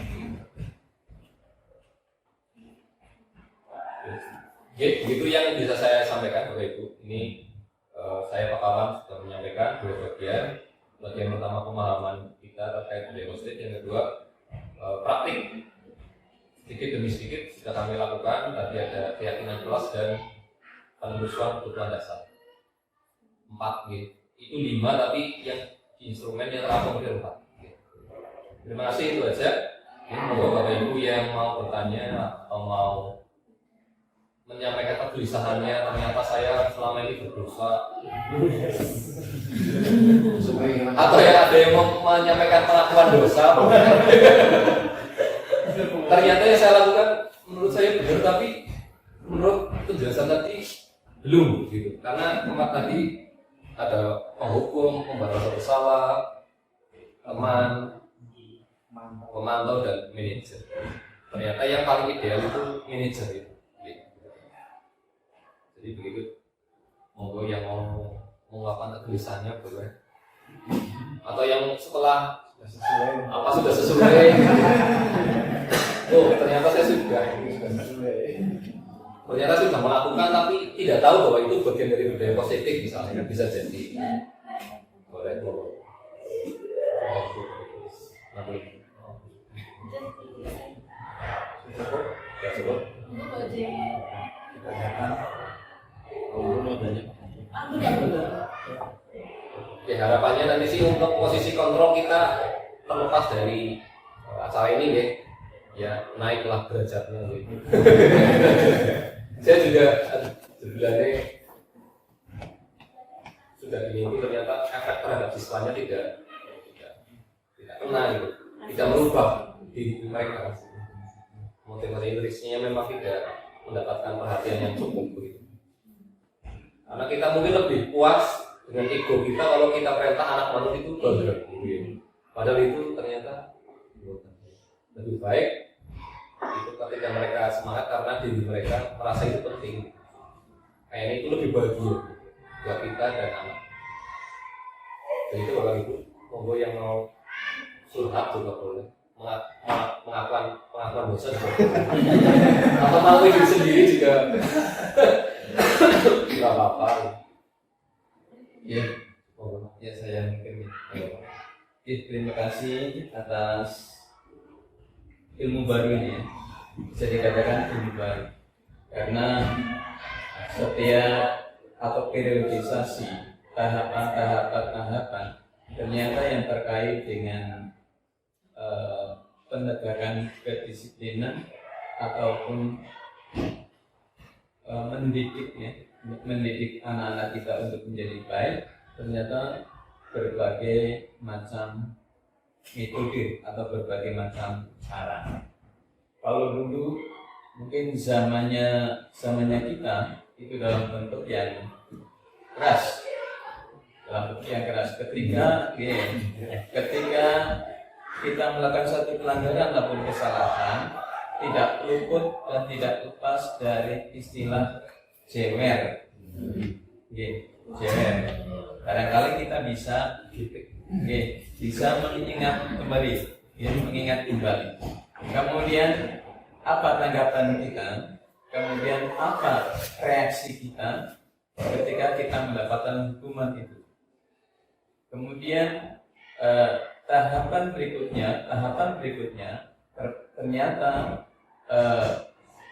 Oke, begitu yang bisa saya sampaikan Bapak Ibu. Ini saya Pak Kawan sudah menyampaikan dua bagian. Bagian pertama pemahaman kita terkait demonstrasi, yang kedua praktik sedikit demi sedikit sudah kami lakukan. Tadi ada keyakinan kelas dan penelusuran kebutuhan dasar 4 gitu. Itu 5 tapi yang instrumen yang terakomodir 4 gitu. Terima kasih, itu aja. Ini moga Bapak Ibu yang mau bertanya atau mau menyampaikan kegelisahannya, ternyata saya selama ini berdosa atau ya ada yang mau menyampaikan pengakuan dosa ternyata yang saya lakukan menurut saya benar tapi menurut penjelasan tadi belum gitu, karena kemarin tadi ada penghukum, pembatas bersalah, teman, pemantau dan manajer. Ternyata yang paling ideal itu manajer itu. Jadi begitu, monggo yang mau mengungkapkan kegelisahannya boleh, atau yang setelah sudah sesuai. Oh ternyata saya sudah melakukan tapi tidak tahu bahwa itu bagian dari budaya positif misalnya, kan bisa jadi. Boleh. Cukup. Ya harapannya nanti sih untuk posisi kontrol kita terlepas dari acara ini ya naiklah derajatnya gitu. Saya juga sebenarnya sudah dimimpi ternyata efek terhadap siswanya tidak kena gitu, tidak merubah diri mereka. Motivasi intrinsiknya memang tidak mendapatkan perhatian yang cukup begitu. Karena kita mungkin lebih puas dengan ego kita kalau kita perintah anak manut itu benar, padahal itu ternyata lebih baik itu ketika mereka semangat karena diri mereka merasa itu penting. Kayaknya itu lebih bahagia buat kita dan anak. Dan itu Bapak Ibu, monggo yang mau surhat juga boleh, pengakuan dosa juga boleh. Atau mau diri sendiri juga nggak apa-apa. Ya, ya saya mungkin. Terima kasih atas ilmu baru ini ya. Bisa dikatakan ilmu baru karena setiap atau periodisasi tahapan ternyata yang terkait dengan penegakan kedisiplinan ataupun mendidik anak-anak kita untuk menjadi baik ternyata berbagai macam metode atau berbagai macam cara. Kalau dulu mungkin zamannya kita itu dalam bentuk yang keras, ketika kita melakukan satu pelanggaran ataupun kesalahan tidak luput dan tidak lepas dari istilah jewer. Jewer. Barangkali kita bisa mengingat kembali. Kemudian apa tanggapan kita? Kemudian apa reaksi kita ketika kita mendapatkan hukuman itu? Kemudian tahapan berikutnya ternyata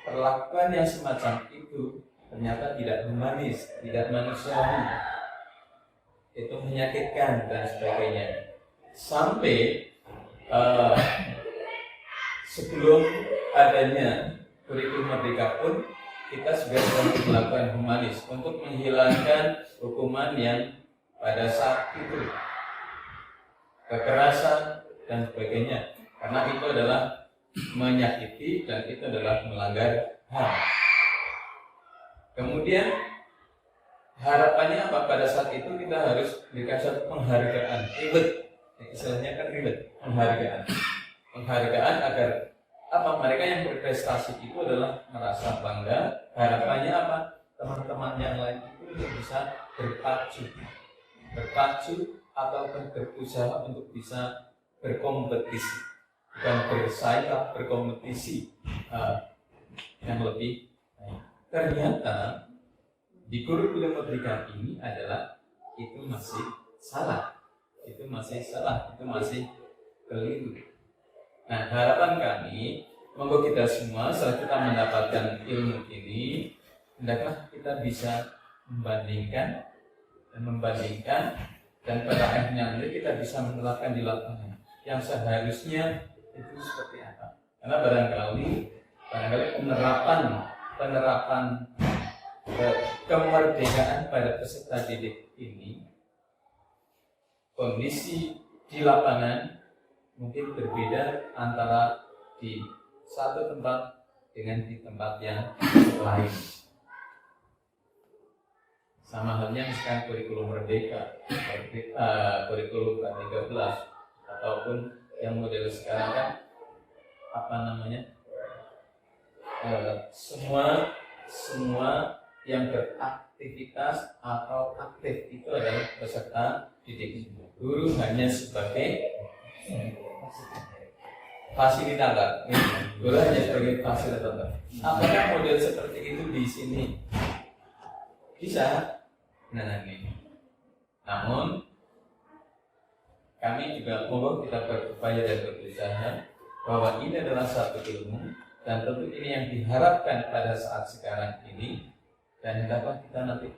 perlakuan yang semacam itu ternyata tidak humanis, tidak manusiawi, itu menyakitkan dan sebagainya. Sampai sebelum adanya kurikulum Merdeka pun kita sudah melakukan humanis untuk menghilangkan hukuman yang pada saat itu kekerasan dan sebagainya, karena itu adalah menyakiti dan itu adalah melanggar HAM. Kemudian harapannya apa? Pada saat itu kita harus dikasih penghargaan, istilahnya kan ribet, penghargaan agar apa? Mereka yang berprestasi itu adalah merasa bangga. Harapannya apa? Teman-teman yang lain itu bisa berpacu atau berusaha untuk bisa berkompetisi, bukan bersaing, berkompetisi yang lebih baik. Ternyata di kurikulum Merdeka ini adalah itu masih salah, itu masih keliru. Nah, harapan kami, monggo kita semua setelah kita mendapatkan ilmu ini, hendaklah kita bisa membandingkan dan pada akhirnya nanti kita bisa menerapkan di lapangan yang seharusnya itu seperti apa. Karena barangkali penerapan kemerdekaan pada peserta didik ini, kondisi di lapangan mungkin berbeda antara di satu tempat dengan di tempat yang lain. Sama halnya misalkan kurikulum Merdeka, kurikulum K13 ataupun yang model sekarang kan semua yang beraktivitas atau aktif itu adalah peserta didik. Guru hanya sebagai fasilitator. Guru hanya sebagai fasilitator. Apakah model seperti itu di sini? Bisa. Nah, ini. Namun kami juga mohon kita berupaya dan berusaha bahwa ini adalah satu ilmu dan tentu ini yang diharapkan pada saat sekarang ini, dan dapat kita nanti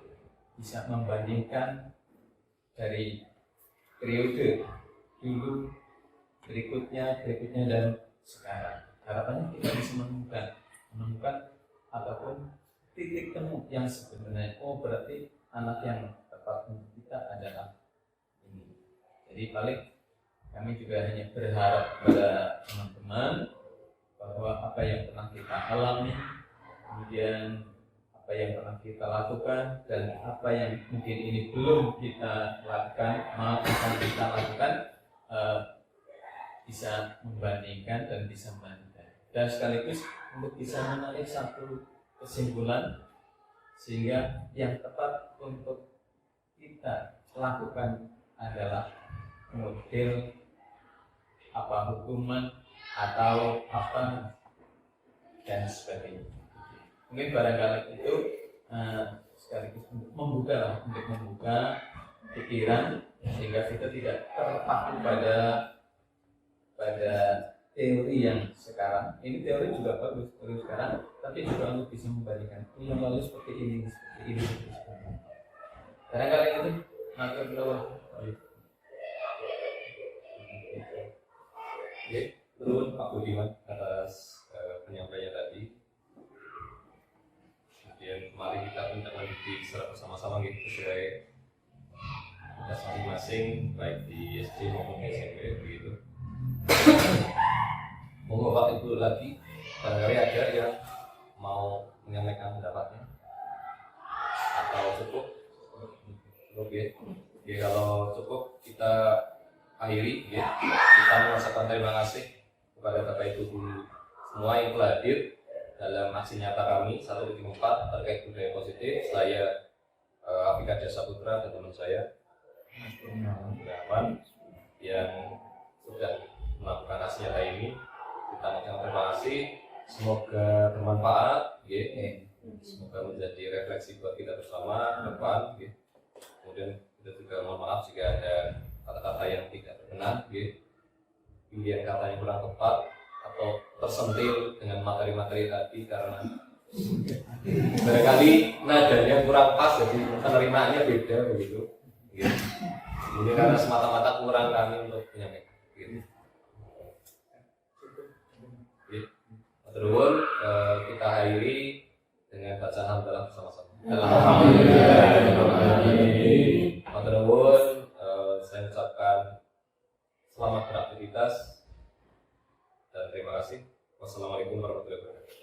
bisa membandingkan dari periode dulu, berikutnya dan sekarang. Harapannya kita bisa menemukan ataupun titik temu yang sebenarnya berarti anak yang tepat untuk kita kita adalah ini. Jadi paling kami juga hanya berharap kepada teman-teman bahwa apa yang pernah kita alami, kemudian apa yang pernah kita lakukan, dan apa yang mungkin ini belum kita lakukan, akan kita lakukan, bisa membandingkan dan bisa membandingkan, dan sekaligus untuk bisa menarik satu kesimpulan sehingga yang tepat untuk kita lakukan adalah model apa hukuman atau apa dan sebagainya. Mungkin barangkali itu sekaligus untuk membuka pikiran sehingga kita tidak terpaku pada teori yang sekarang. Ini teori juga bagus teori sekarang, tapi juga untuk bisa membandingkan ini yang lalu seperti ini, seperti ini, seperti ini. Barangkali itu matur nuwun. Oke, turun Pak Budiman atas penyampaiannya tadi. Kemudian mari kita menindaklanjuti secara bersama-sama gitu sesuai tugas masing-masing baik di SD maupun di SMP begitu. Monggo Pak Ibu lagi barangkali ada yang mau menyampaikan pendapatnya atau cukup ya. Oke, kalau cukup kita akhiri ya. Kita mengucapkan terima kasih kepada Bapak Ibu guru semua yang telah hadir dalam aksi nyata kami 1.4 terkait budaya positif. Saya Afika Desa Putra dan teman saya Gunawan yang sudah melakukan aksi nyata ini. Kita mengucapkan terima kasih, semoga bermanfaat ya. Semoga menjadi refleksi buat kita bersama ke depan ya. Kemudian kita juga mohon maaf jika ada kata-kata yang tidak berkenan ya. Pilihan kata yang kurang tepat atau tersentil dengan materi-materi tadi karena barangkali nadanya kurang pas, jadi penerimaannya beda begitu ya. Ini karena semata-mata kurang kami untuk menyampaikan gitu. Terus kita akhiri dengan bacaan hamdalah bersama-sama. Terus saya ucapkan selamat beraktivitas dan terima kasih. Wassalamualaikum warahmatullahi wabarakatuh.